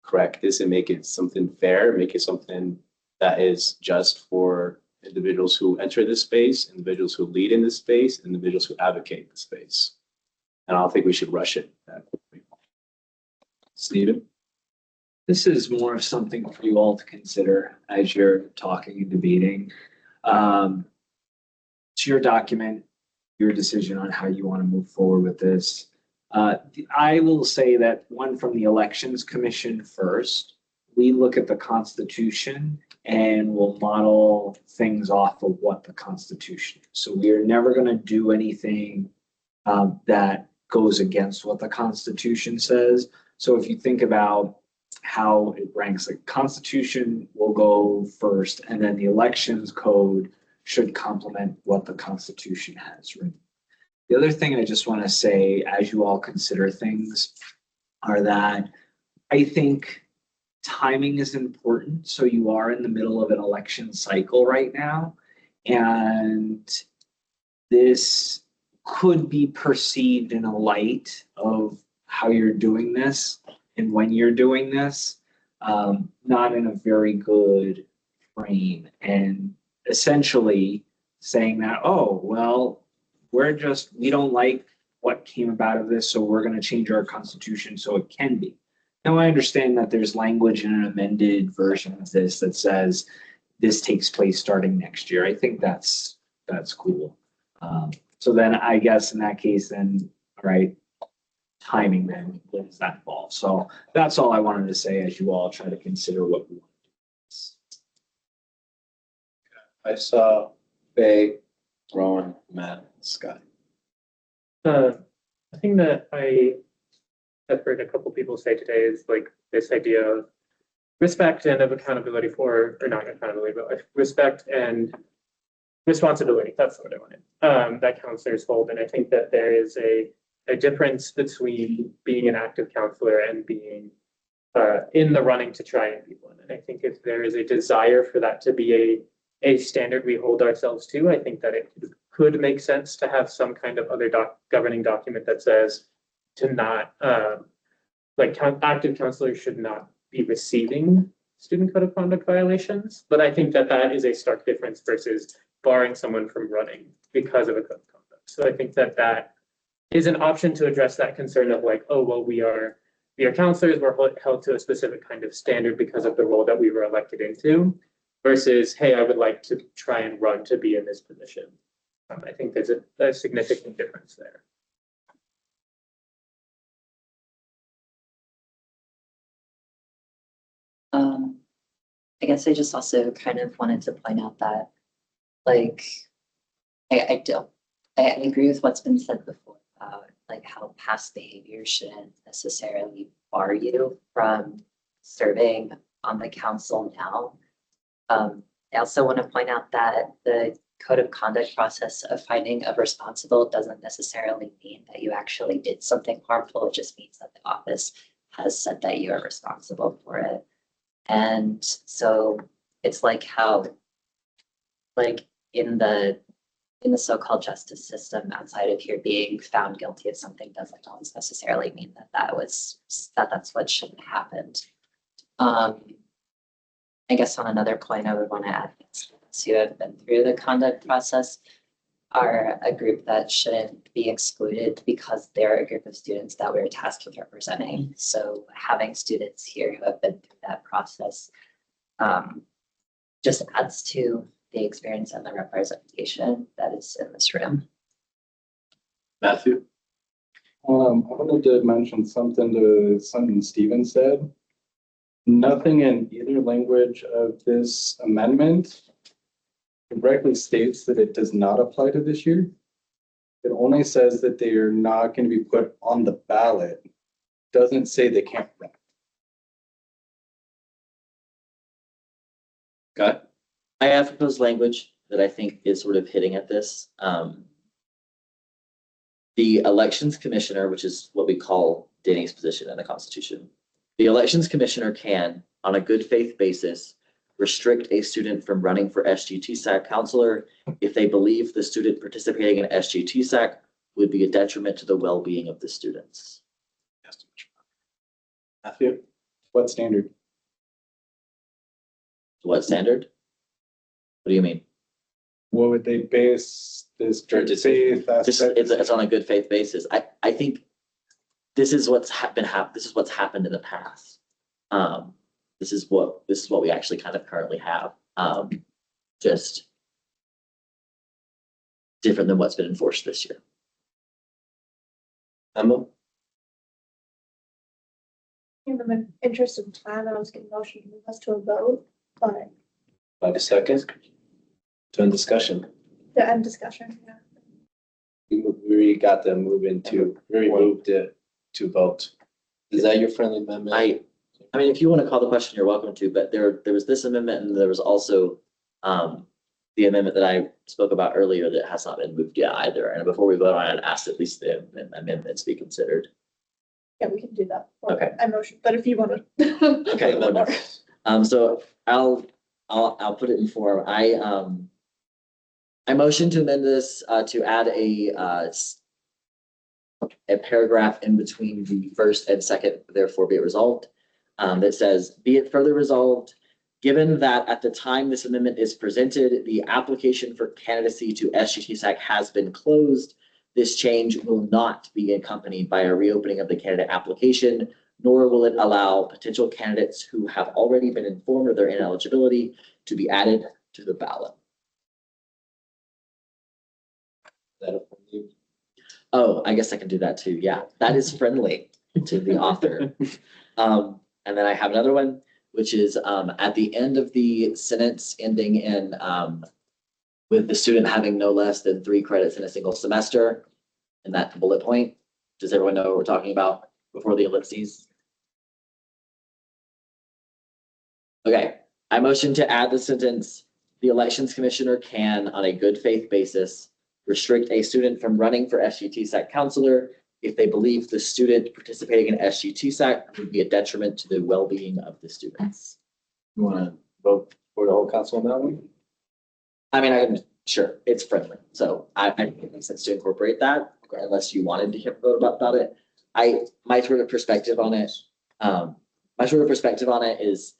correct this and make it something fair, make it something that is just for individuals who enter this space, individuals who lead in this space, individuals who advocate in this space. And I don't think we should rush it. Steven? This is more of something for you all to consider as you're talking and debating. It's your document, your decision on how you want to move forward with this. I will say that one, from the Elections Commission first, we look at the Constitution and we'll model things off of what the Constitution is. So we are never going to do anything that goes against what the Constitution says. So if you think about how it ranks, the Constitution will go first, and then the Elections Code should complement what the Constitution has written. The other thing I just want to say, as you all consider things, are that I think timing is important. So you are in the middle of an election cycle right now. And this could be perceived in a light of how you're doing this and when you're doing this, not in a very good frame. And essentially saying that, oh, well, we don't like what came about of this, so we're going to change our constitution so it can be. Now, I understand that there's language in an amended version of this that says this takes place starting next year. I think that's cool. So then I guess in that case, then, all right, timing then, what does that involve? So that's all I wanted to say as you all try to consider what we want to do. I saw Faye, Rowan, Matt, Scott. I think that I've heard a couple people say today is like this idea of respect and of accountability for, or not accountability, but respect and responsibility. That's what I wanted. That counselors hold. And I think that there is a difference between being an active counselor and being in the running to try and be one. And I think if there is a desire for that to be a standard we hold ourselves to, I think that it could make sense to have some kind of other governing document that says to not, active counselors should not be receiving student code of conduct violations. But I think that that is a stark difference versus barring someone from running because of a code of conduct. So I think that that is an option to address that concern of like, oh, well, we are counselors, we're held to a specific kind of standard because of the role that we were elected into, versus, hey, I would like to try and run to be in this position. I think there's a significant difference there. I guess I just also kind of wanted to point out that, like, I agree with what's been said before about like how past behavior shouldn't necessarily bar you from serving on the council now. I also want to point out that the code of conduct process of finding a responsible doesn't necessarily mean that you actually did something harmful. It just means that the office has said that you are responsible for it. And so it's like how, like in the so-called justice system outside of here, being found guilty of something doesn't always necessarily mean that that's what should have happened. I guess on another point, I would want to add students who have been through the conduct process are a group that shouldn't be excluded because they're a group of students that we're tasked with representing. So having students here who have been through that process just adds to the experience and the representation that is in this room. Matthew? I wanted to mention something Steven said. Nothing in either language of this amendment directly states that it does not apply to this year. It only says that they are not going to be put on the ballot. Doesn't say they can't run. Okay. I have proposed language that I think is sort of hitting at this. The elections commissioner, which is what we call Danny's position in the Constitution. The elections commissioner can, on a good faith basis, restrict a student from running for SGTSAC counselor if they believe the student participating in SGTSAC would be a detriment to the well-being of the students. Matthew, what standard? What standard? What do you mean? What would they base this good faith aspect? It's on a good faith basis. I think this is what's happened in the past. This is what we actually kind of currently have. Just different than what's been enforced this year. Emma? In the interest of time, I was getting motion to move us to a vote, but 5 seconds. To end discussion. the end discussion, yeah. We got to move we moved it to vote. Is that your friendly amendment? I mean, if you want to call the question, you're welcome to, but there was this amendment and there was also the the amendment that I spoke about earlier that has not been moved yet either. And before we vote on it, ask at least the amendments be considered. Yeah, we can do that. Okay. I motion, but if you want to. Okay, wonderful. So I'll put it in form. I motion to amend this, to add a paragraph in between the first and second, therefore be it resolved, that says, be it further resolved, given that at the time this amendment is presented, the application for candidacy to SGTSAC has been closed. This change will not be accompanied by a reopening of the candidate application, nor will it allow potential candidates who have already been informed of their ineligibility to be added to the ballot. Oh, I guess I can do that too. Yeah, that is friendly to the author. And then I have another one, which is at the end of the sentence ending in with the student having no less than 3 credits in a single semester. In that bullet point, does everyone know what we're talking about before the ellipses? Okay, I motion to add the sentence, the elections commissioner can, on a good faith basis, restrict a student from running for SGTSAC counselor if they believe the student participating in SGTSAC would be a detriment to the well-being of the students. You want to vote for the whole council on that one? I mean, sure, it's friendly, so I think it makes sense to incorporate that, unless you wanted to hear a vote about it. My sort of perspective on it is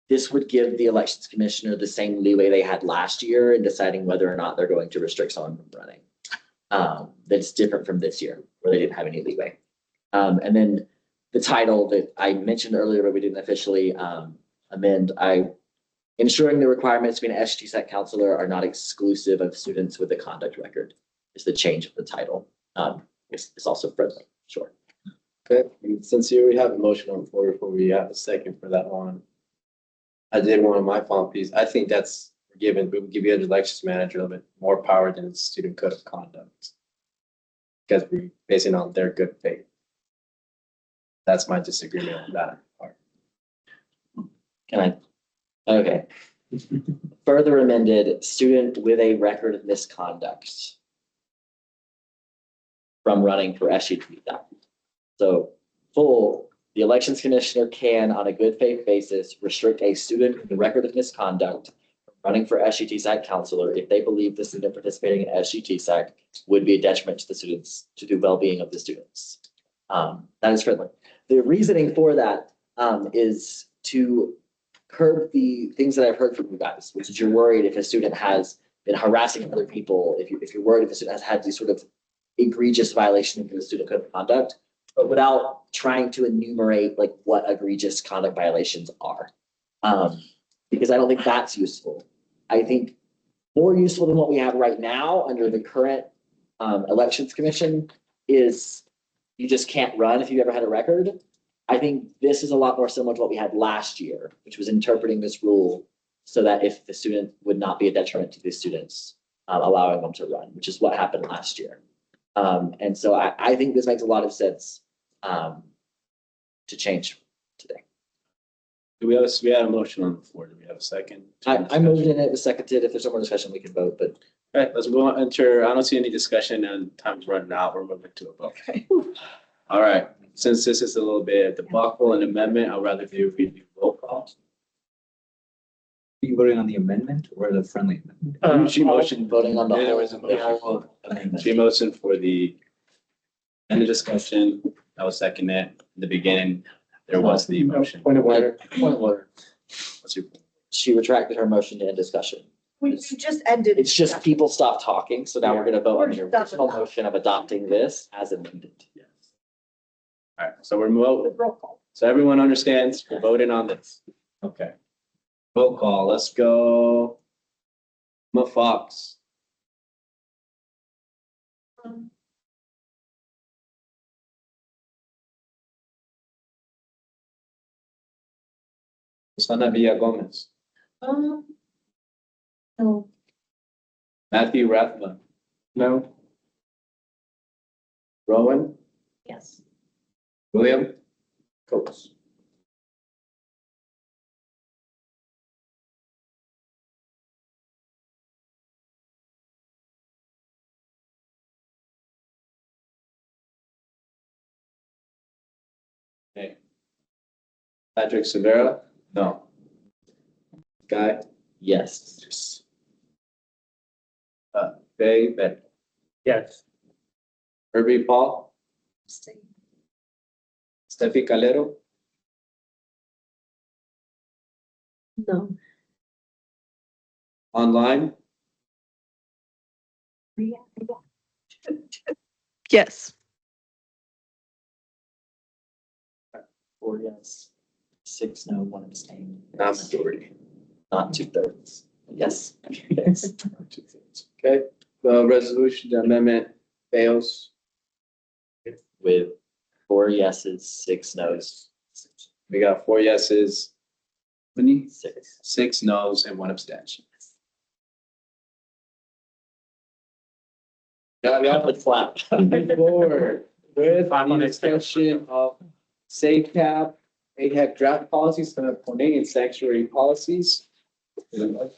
this would give the elections commissioner the same leeway they had last year in deciding whether or not they're going to restrict someone from running. That's different from this year, where they didn't have any leeway. And then the title that I mentioned earlier, but we didn't officially amend, ensuring the requirements to be an SGTSAC counselor are not exclusive of students with a conduct record is the change of the title. It's also friendly, sure. Okay, and since you already have a motion on the floor before we have a second for that one, I did one of my final piece. I think that's given, we would give you as elections manager a little bit more power than the student code of conduct. Because we're basing on their good faith. That's my disagreement on that part. Can I? Okay. Further amended, student with a record of misconduct from running for SGTSAC. So the elections commissioner can, on a good faith basis, restrict a student with a record of misconduct from running for SGTSAC counselor if they believe the student participating in SGTSAC would be a detriment to the students, to the well-being of the students. That is friendly. The reasoning for that is to curb the things that I've heard from you guys, which is you're worried if a student has been harassing other people, if you're worried if a student has had these sort of egregious violations of the student code of conduct, but without trying to enumerate like what egregious conduct violations are. Because I don't think that's useful. I think more useful than what we have right now under the current elections commission is you just can't run if you ever had a record. I think this is a lot more similar to what we had last year, which was interpreting this rule so that if the student would not be a detriment to the students, allowing them to run, which is what happened last year. And so I think this makes a lot of sense to change today. Do we had a motion on the floor? Do we have a second? I moved in, it was seconded. If there's no more discussion, we can vote, but. All right, let's move on. Enter. I don't see any discussion and time's running out. We're moving to a vote. Okay. All right, since this is a little bit debacle and amendment, I'd rather do roll call. Are you voting on the amendment or the friendly amendment? She motioned voting on the there was a motion. She motioned for the end of discussion. I was second it. In the beginning, there was the motion. Point of order. Point of order. What's your? She retracted her motion to end discussion. We just ended. It's just people stopped talking, so now we're gonna vote on the We're done original with that. motion of adopting this as amended. Yes. All right, so we're moving. Roll call. So everyone understands we're voting on this. Okay. Roll call. Let's go. Fox. Susana Villa Gomez. No. Matthew Rathman. No. Rowan. Yes. William. Coates. Okay. Patrick Severa? No. Guy? Yes. Faye, Ben? Yes. Herbie, Paul? Steffi Calero? No. Online? Yes. 4 yes, 6 no, 1 abstain. Not majority. Not 2/3. Yes. Yes. Okay, the resolution, the amendment fails. With 4 yeses, 6 no's. We got 4 yeses, Many? 6. 6 no's, and 1 abstention. Yeah, we all would flap. Moving forward with Five on the it. discussion of safe cap, AHEC draft policies, and sanctuary policies.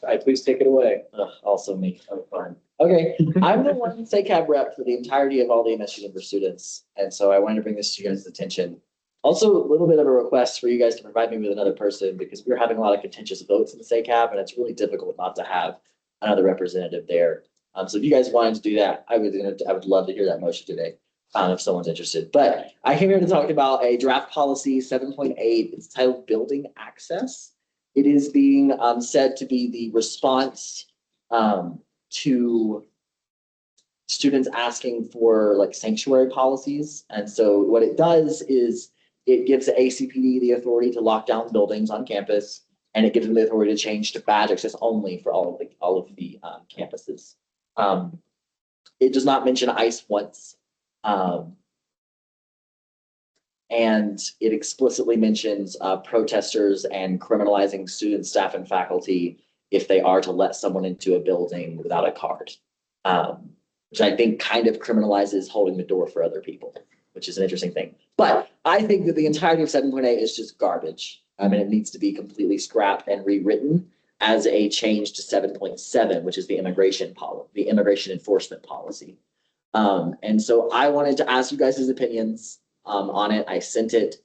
I please take it away. Also me, oh, fun. Okay, I'm the one say cab rep for the entirety of all the MSU member students, and so I wanted to bring this to you guys' attention. Also, a little bit of a request for you guys to provide me with another person because we're having a lot of contentious votes in the SACAB, and it's really difficult not to have another representative there. So if you guys wanted to do that, I would love to hear that motion today, if someone's interested. But I came here to talk about a draft policy 7.8. It's titled Building Access. It is being said to be the response to students asking for like sanctuary policies. And so what it does is it gives the ACPD the authority to lock down buildings on campus, and it gives them the authority to change to badge access only for all of the campuses. It does not mention ICE once. And it explicitly mentions protesters and criminalizing students, staff, and faculty if they are to let someone into a building without a card. Which I think kind of criminalizes holding the door for other people, which is an interesting thing. But I think that the entirety of 7.8 is just garbage. And it needs to be completely scrapped and rewritten as a change to 7.7, which is the immigration enforcement policy. And so I wanted to ask you guys' opinions on it. I sent it,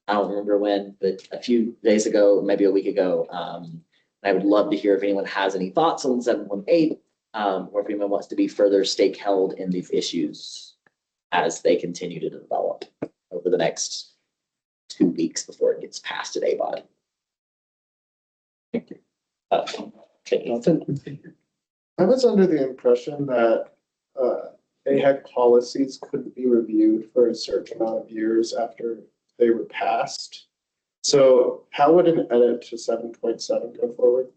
I don't remember when, but a few days ago, maybe a week ago. I would love to hear if anyone has any thoughts on 7.8, or if anyone wants to be further stake held in these issues as they continue to develop over the next 2 weeks before it gets passed at ABOD. Thank you. I was under the impression that AHEC policies couldn't be reviewed for a certain amount of years after they were passed. So how would an edit to 7.7 go forward?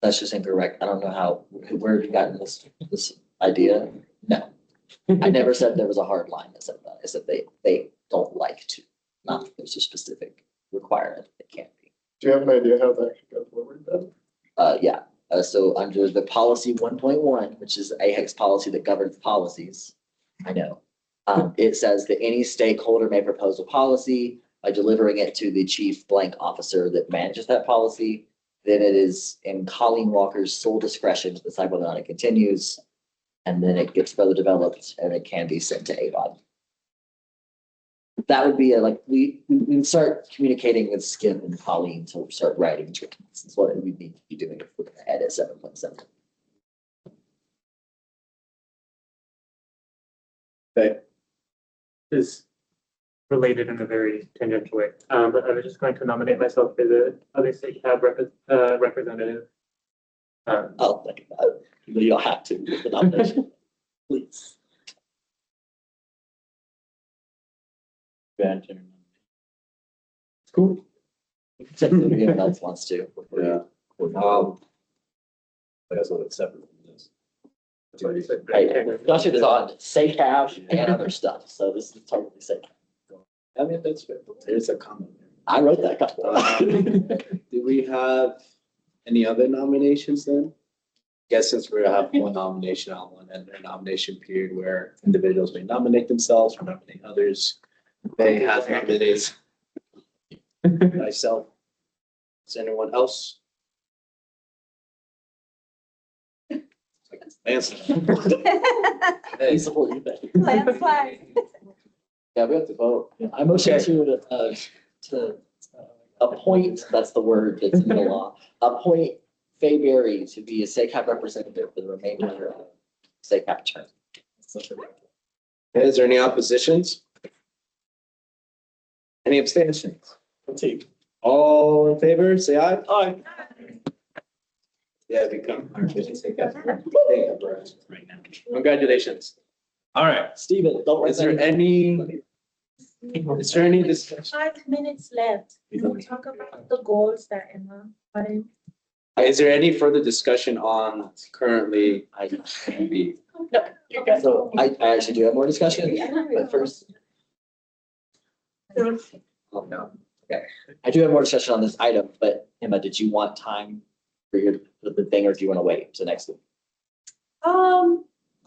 That's just incorrect. I don't know where have you gotten this idea? No. I never said there was a hard line that said that. I said they don't like to, not that there's a specific requirement that can't be. Do you have an idea how that could go forward then? Yeah. So under the policy 1.1, which is AHEC's policy that governs policies, I know. It says that any stakeholder may propose a policy by delivering it to the chief blank officer that manages that policy. Then it is in Colleen Walker's sole discretion to decide whether or not it continues. And then it gets further developed and it can be sent to ABOD. That would be we start communicating with Skip and Colleen to start writing treatments. That's what we need to be doing if we're going to edit 7.7. Okay. Is related in a very tangential way. But I was just going to nominate myself as the other state cab representative. I'll think about it. You don't have to with the nomination. Please. Cool. If anyone else wants to. Yeah. That's what it's separate from this. That's what you said. Hey, Josh is on SACAB and other stuff, so this is totally SACAB. I mean, that's fair. There's a comment. I wrote that couple. Do we have any other nominations then? Guess since we have one nomination on one and a nomination period where individuals may nominate themselves or nominate others, they have nominated myself. Is anyone else? Lance. Hey, support you, Ben. Landslide. Yeah, we have to vote. I motion to appoint, that's the word that's in the law, appoint Fay Berry to be a SACAP representative for the remainder of SACAP term. Is there any oppositions? Any abstentions? All in favor, say aye. Aye. Yeah, become our official SACAP right now. Congratulations. All right, Stephen, don't. is there any discussion? 5 minutes left. We'll talk about the goals that Emma put in. Is there any further discussion on currently be? No, you're good. So I actually do have more discussion, but first. Oh, no. Okay, I do have more discussion on this item, but Emma, did you want time for the thing, or do you want to wait till next week?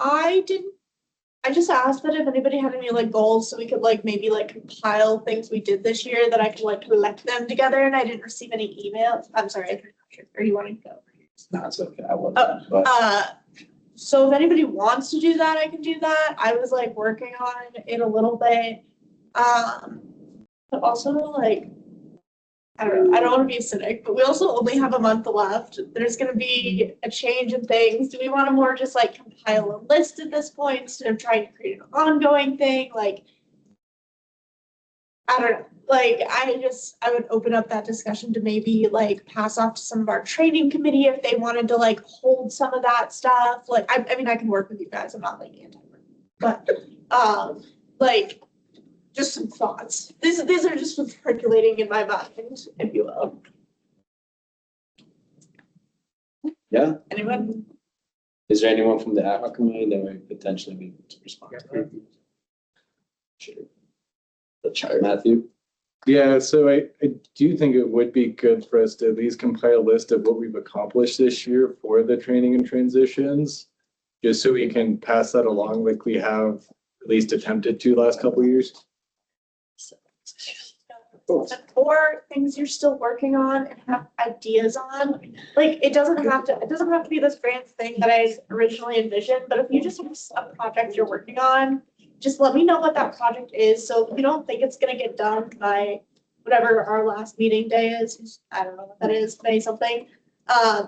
I didn't, I just asked that if anybody had any like goals, so we could like maybe like compile things we did this year that I could like collect them together, and I didn't receive any emails. I'm sorry, are you wanting to go? No, it's okay. I wasn't. but- So if anybody wants to do that, I can do that. I was like working on it a little bit. But also like, I don't know, I don't want to be a cynic, but we also only have a month left. There's gonna be a change in things. Do we want to more just like compile a list at this point instead of trying to create an ongoing thing? Like, I don't know. Like, I would open up that discussion to maybe like pass off to some of our training committee if they wanted to like hold some of that stuff. Like, I mean, I can work with you guys. I'm not like anti-work, but like just some thoughts. These are just what's percolating in my mind, if you will. Yeah. Anyone? Is there anyone from the ad hoc committee that might potentially be able to respond? Sure. Matthew? Yeah, so I do think it would be good for us to at least compile a list of what we've accomplished this year for the training and transitions, just so we can pass that along like we have at least attempted to last couple of years. Or things you're still working on and have ideas on. Like, it doesn't have to be this grand thing that I originally envisioned, but if you just have a project you're working on, just let me know what that project is. So if you don't think it's gonna get done by whatever our last meeting day is, I don't know what that is, May something.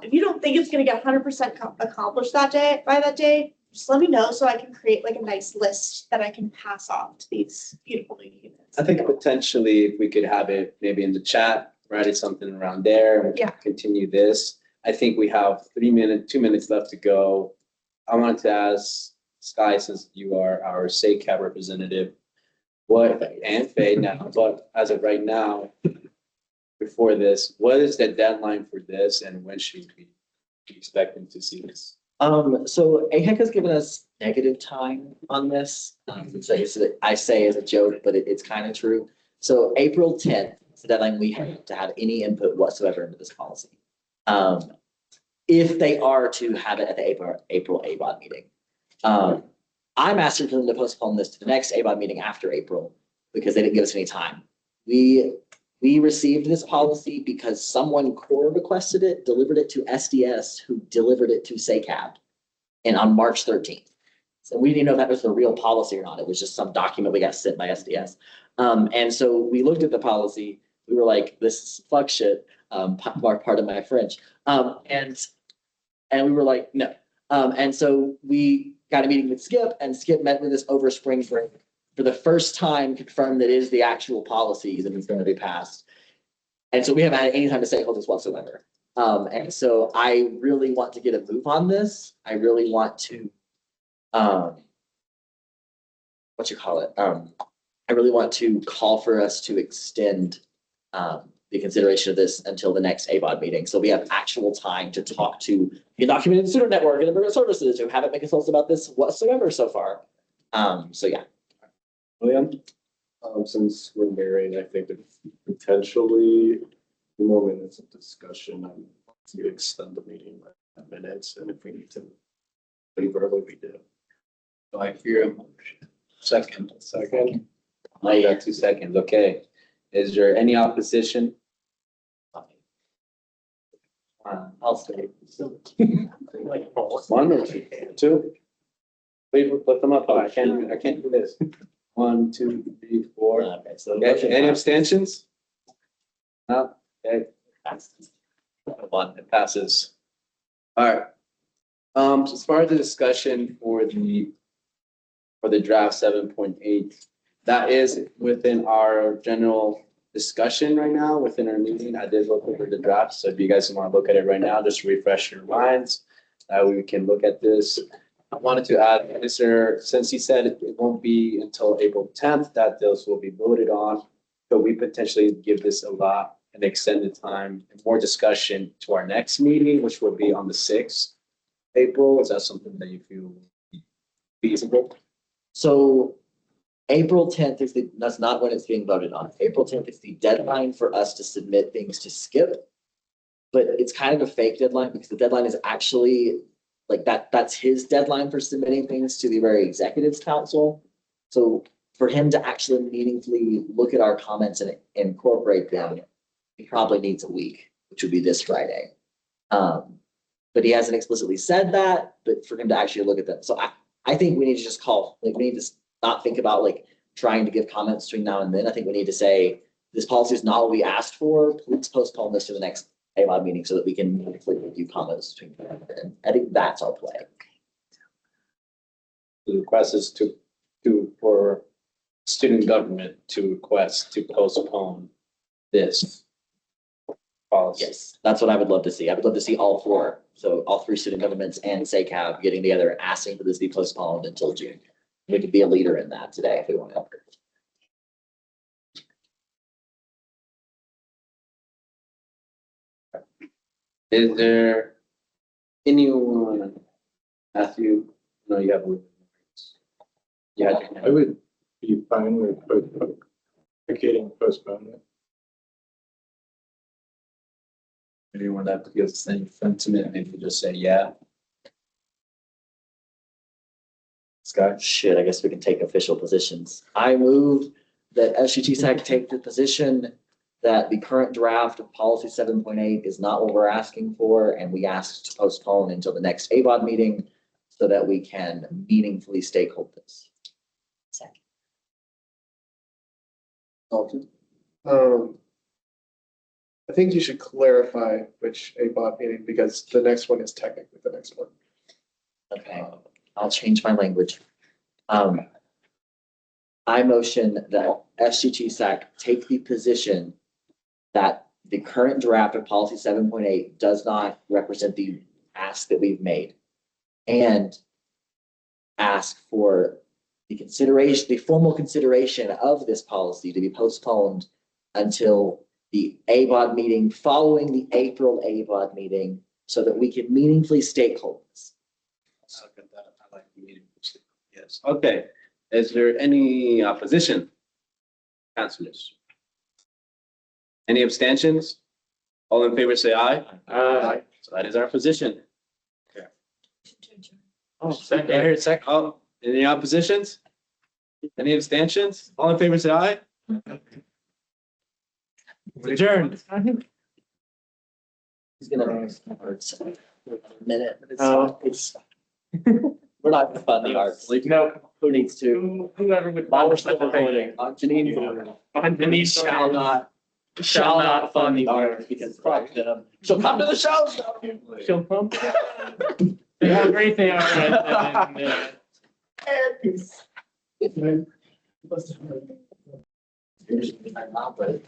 If you don't think it's gonna get 100% accomplished that day, by that day, just let me know so I can create like a nice list that I can pass off to these beautiful new units. I think potentially if we could have it maybe in the chat, write it something around there and we can continue this. I think we have 2 minutes left to go. I wanted to ask Sky, since you are our SACAP representative, and Faye now, but as of right now, before this, what is the deadline for this and when should we be expecting to see this? So AHEC has given us negative time on this, which I say as a joke, but it's kind of true. So April 10th is the deadline we have to have any input whatsoever into this policy. If they are to have it at the April ABOD meeting. I'm asking for them to postpone this to the next ABOD meeting after April because they didn't give us any time. We received this policy because someone core requested it, delivered it to SDS, who delivered it to SACAP, and on March 13th. So we didn't know if that was the real policy or not. It was just some document we got sent by SDS. And so we looked at the policy. We were like, this is fuck shit, part of my French. And we were like, no. And so we got a meeting with Skip, and Skip met with us over spring break. For the first time, confirmed that it is the actual policy that is going to be passed. And so we haven't had any time to say hold this whatsoever. And so I really want to get a move on this. I really want to, I really want to call for us to extend the consideration of this until the next ABOD meeting. So we have actual time to talk to the Undocumented Student Network and Immigrant Services who haven't been consulted about this whatsoever so far. So yeah. William? Since we're married, I think that potentially the more minutes of discussion, to extend the meeting by 10 minutes, and if we need to leave early, we do. Do I hear a motion? Second. I got 2 seconds, okay. Is there any opposition? I'll say. One or two? Please put them up, I can't do this. 1, 2, 3, 4. Okay, so. Okay, any abstentions? No, okay. One, it passes. All right. So as far as the discussion for the draft 7.8, that is within our general discussion right now, within our meeting. I did look over the draft, so if you guys want to look at it right now, just refresh your minds. We can look at this. I wanted to add, Mr. Since he said it won't be until April 10th that those will be voted on, but we potentially give this a lot and extend the time and more discussion to our next meeting, which will be on the 6th. April, is that something that you feel feasible? So April 10th is that's not when it's being voted on. April 10th is the deadline for us to submit things to Skip. But it's kind of a fake deadline because the deadline is actually like that's his deadline for submitting things to the very executives council. So for him to actually meaningfully look at our comments and incorporate them, he probably needs a week, which would be this Friday. But he hasn't explicitly said that, but for him to actually look at them. So I think we need to just we need to not think about like trying to give comments between now and then. I think we need to say, this policy is not what we asked for. Please postpone this to the next AMOD meeting so that we can meaningfully review comments between now and then. I think that's our play. The request is for student government to request to postpone this policy. Yes, that's what I would love to see. I would love to see all four. So all three student governments and SACAB getting together and asking for this to be postponed until June. We could be a leader in that today if we want to. Is there anyone, Matthew, no, you have. Yeah, I would be fine with advocating postponement. Anyone that feels the same sentiment, maybe just say yeah. Scott? Shit, I guess we can take official positions. I move that SUTSAC take the position that the current draft of policy 7.8 is not what we're asking for, and we ask to postpone until the next ABOD meeting so that we can meaningfully stakehold this. Second. Dalton? I think you should clarify which ABOD meeting, because the next one is technically the next one. Okay, I'll change my language. I motion that SUTSAC take the position that the current draft of policy 7.8 does not represent the ask that we've made, and ask for the consideration, the formal consideration of this policy to be postponed until the ABOD meeting following the April ABOD meeting so that we can meaningfully stakehold this. I like the meeting. Yes, okay. Is there any opposition? Councilors? Any abstentions? All in favor, say aye. Aye. So that is our position. Okay. Oh, second. I heard second. Oh, any oppositions? Any abstentions? All in favor, say aye. Adjourned. He's gonna minute. We're not gonna fund the arts. No. Who needs to? Whoever would. We're still recording. Janine shall not fund the arts because fuck them. She'll come to the show. She'll come. Yeah, great they are. Here's my mom, but